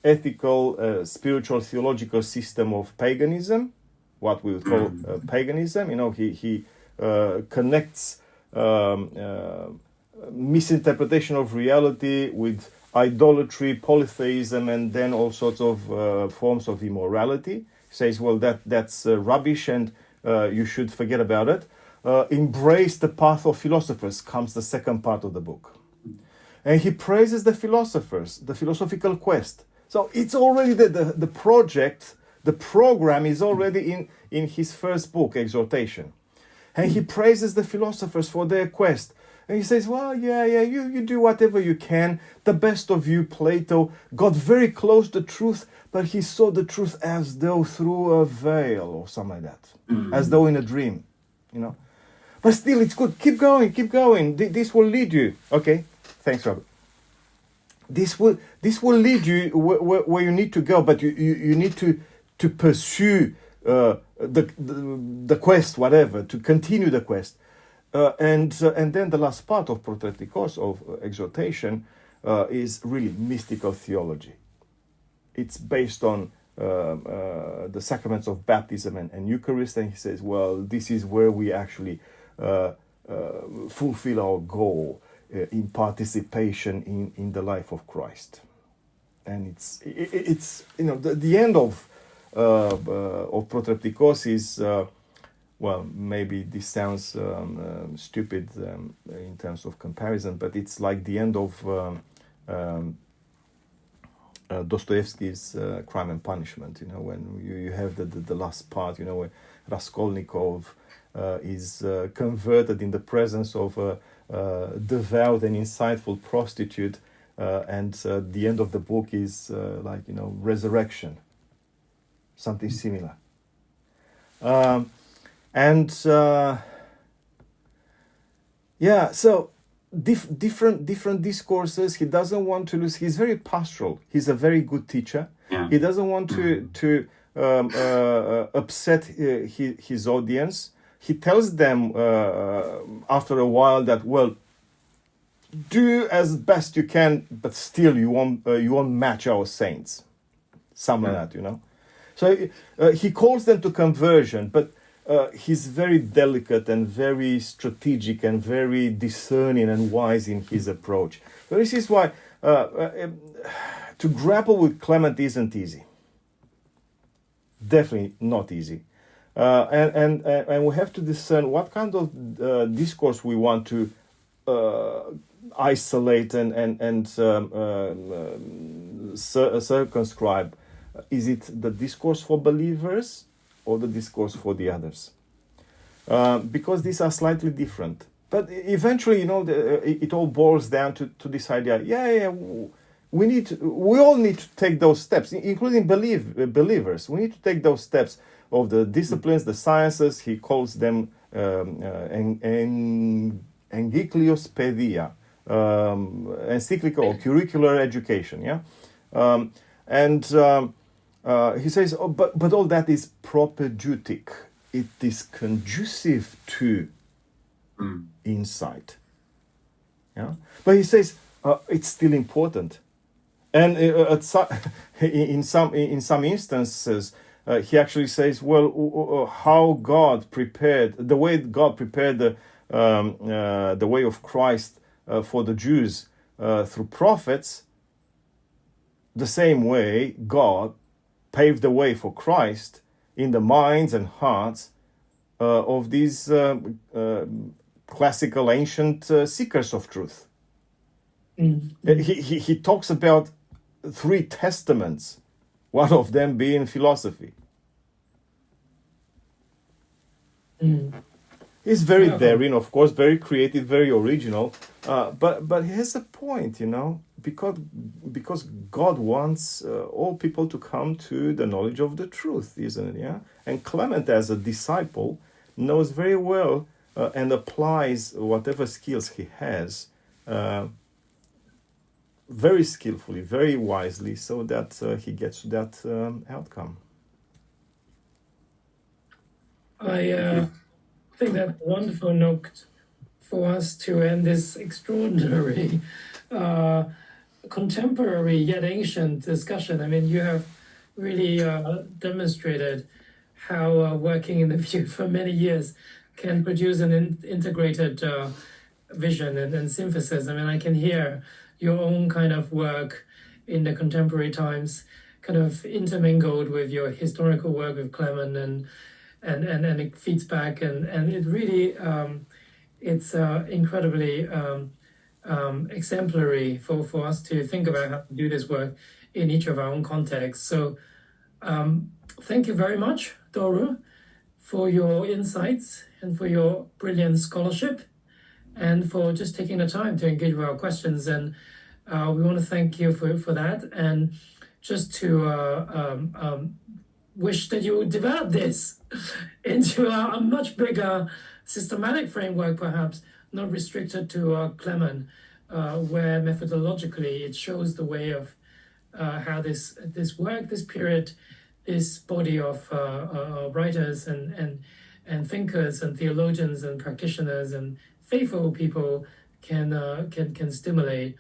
ethical, spiritual, theological system of paganism, what we would call paganism. He connects misinterpretation of reality with idolatry, polytheism, and then all sorts of forms of immorality. He says, well, that's rubbish, and you should forget about it. Embrace the path of philosophers comes the second part of the book. And he praises the philosophers, the philosophical quest. So it's already the project, the program is already in his first book, Exhortation. And he praises the philosophers for their quest. And he says, well, you do whatever you can. The best of you, Plato, got very close to truth, but he saw the truth as though through a veil or something like that, as though in a dream, But still, it's good. Keep going. This will lead you. Okay. Thanks, Robert. This will lead you where you need to go, but you need to pursue the quest, whatever, to continue the quest, and then the last part of Protreptikos, of Exhortation, is really mystical theology. It's based on the sacraments of baptism and Eucharist, and he says, well, this is where we actually fulfill our goal. In participation in the life of Christ, and it's the end of Protreptikos is well, maybe this sounds stupid in terms of comparison, but it's like the end of Dostoevsky's Crime and Punishment. When you have the last part, where Raskolnikov is converted in the presence of a devout and insightful prostitute, and the end of the book is resurrection, something similar. So different discourses. He doesn't want to lose. He's very pastoral. He's a very good teacher. Yeah. He doesn't want to upset his audience. He tells them after a while that, well, do as best you can, but still you won't match our saints, something like that, So he calls them to conversion, but he's very delicate and very strategic and very discerning and wise in his approach. So this is why to grapple with Clement isn't easy. Definitely not easy. And we have to discern what kind of discourse we want to isolate and circumscribe. Is it the discourse for believers or the discourse for the others? Because these are slightly different. But eventually, it all boils down to this idea. We all need to take those steps, including believers. We need to take those steps of the disciplines, the sciences. He calls them encycliospedia, encyclical or curricular education. He says, but all that is propedeutic. It is conducive to insight. But he says, it's still important. And in some instances, he actually says, well, how God prepared, the way God prepared the way of Christ for the Jews through prophets, the same way God paved the way for Christ in the minds and hearts of these classical ancient seekers of truth. He talks about 3 testaments, one of them being philosophy. He's very daring, of course, very creative, very original, but he has a point, because God wants all people to come to the knowledge of the truth, isn't it? Yeah. And Clement, as a disciple, knows very well and applies whatever skills he has very skillfully, very wisely, so that he gets that outcome. I think that's a wonderful note for us to end this extraordinary, contemporary yet ancient discussion. I mean, you have really demonstrated how working in the field for many years can produce an integrated vision and synthesis. I mean, I can hear your own kind of work in the contemporary times kind of intermingled with your historical work with Clement, and it feeds back, and it really it's incredibly exemplary for us to think about how to do this work in each of our own contexts. So thank you very much, Doru, for your insights and for your brilliant scholarship, and for just taking the time to engage with our questions. And we want to thank you for that, and just to wish that you develop this into a much bigger systematic framework, perhaps not restricted to Clement, where methodologically it shows the way of how this work, this period, this body of writers and thinkers and theologians and practitioners and faithful people can stimulate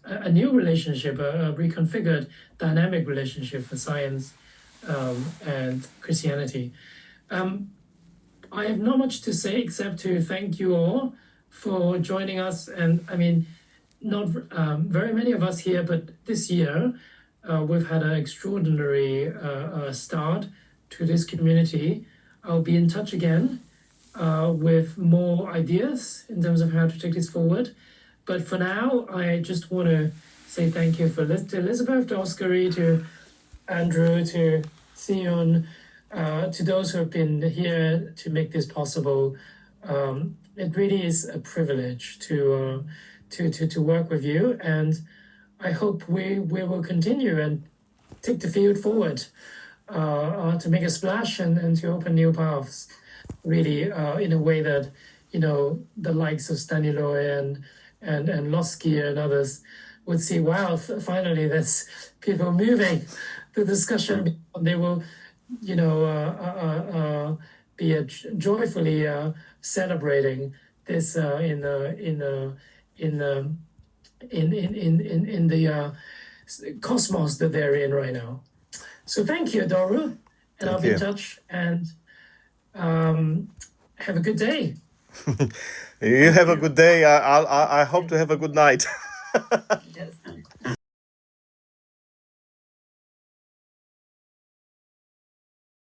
a new relationship, a reconfigured dynamic relationship for science and Christianity. I have not much to say except to thank you all for joining us. And I mean, not very many of us here, but this year we've had an extraordinary start to this community. I'll be in touch again with more ideas in terms of how to take this forward. But for now, I just want to say thank you to Elizabeth, to Oskari, to Andrew, to Sion, to those who have been here to make this possible. It really is a privilege to work with you, and I hope we will continue and take the field forward to make a splash and to open new paths, really, in a way that, the likes of Staniloe and Losky and others would see, wow, finally there's people moving the discussion. They will, be joyfully celebrating this in the cosmos that they're in right now. So thank you, Doru, and I'll be in touch, and have a good day. You have a good day. I hope to have a good night. Yes.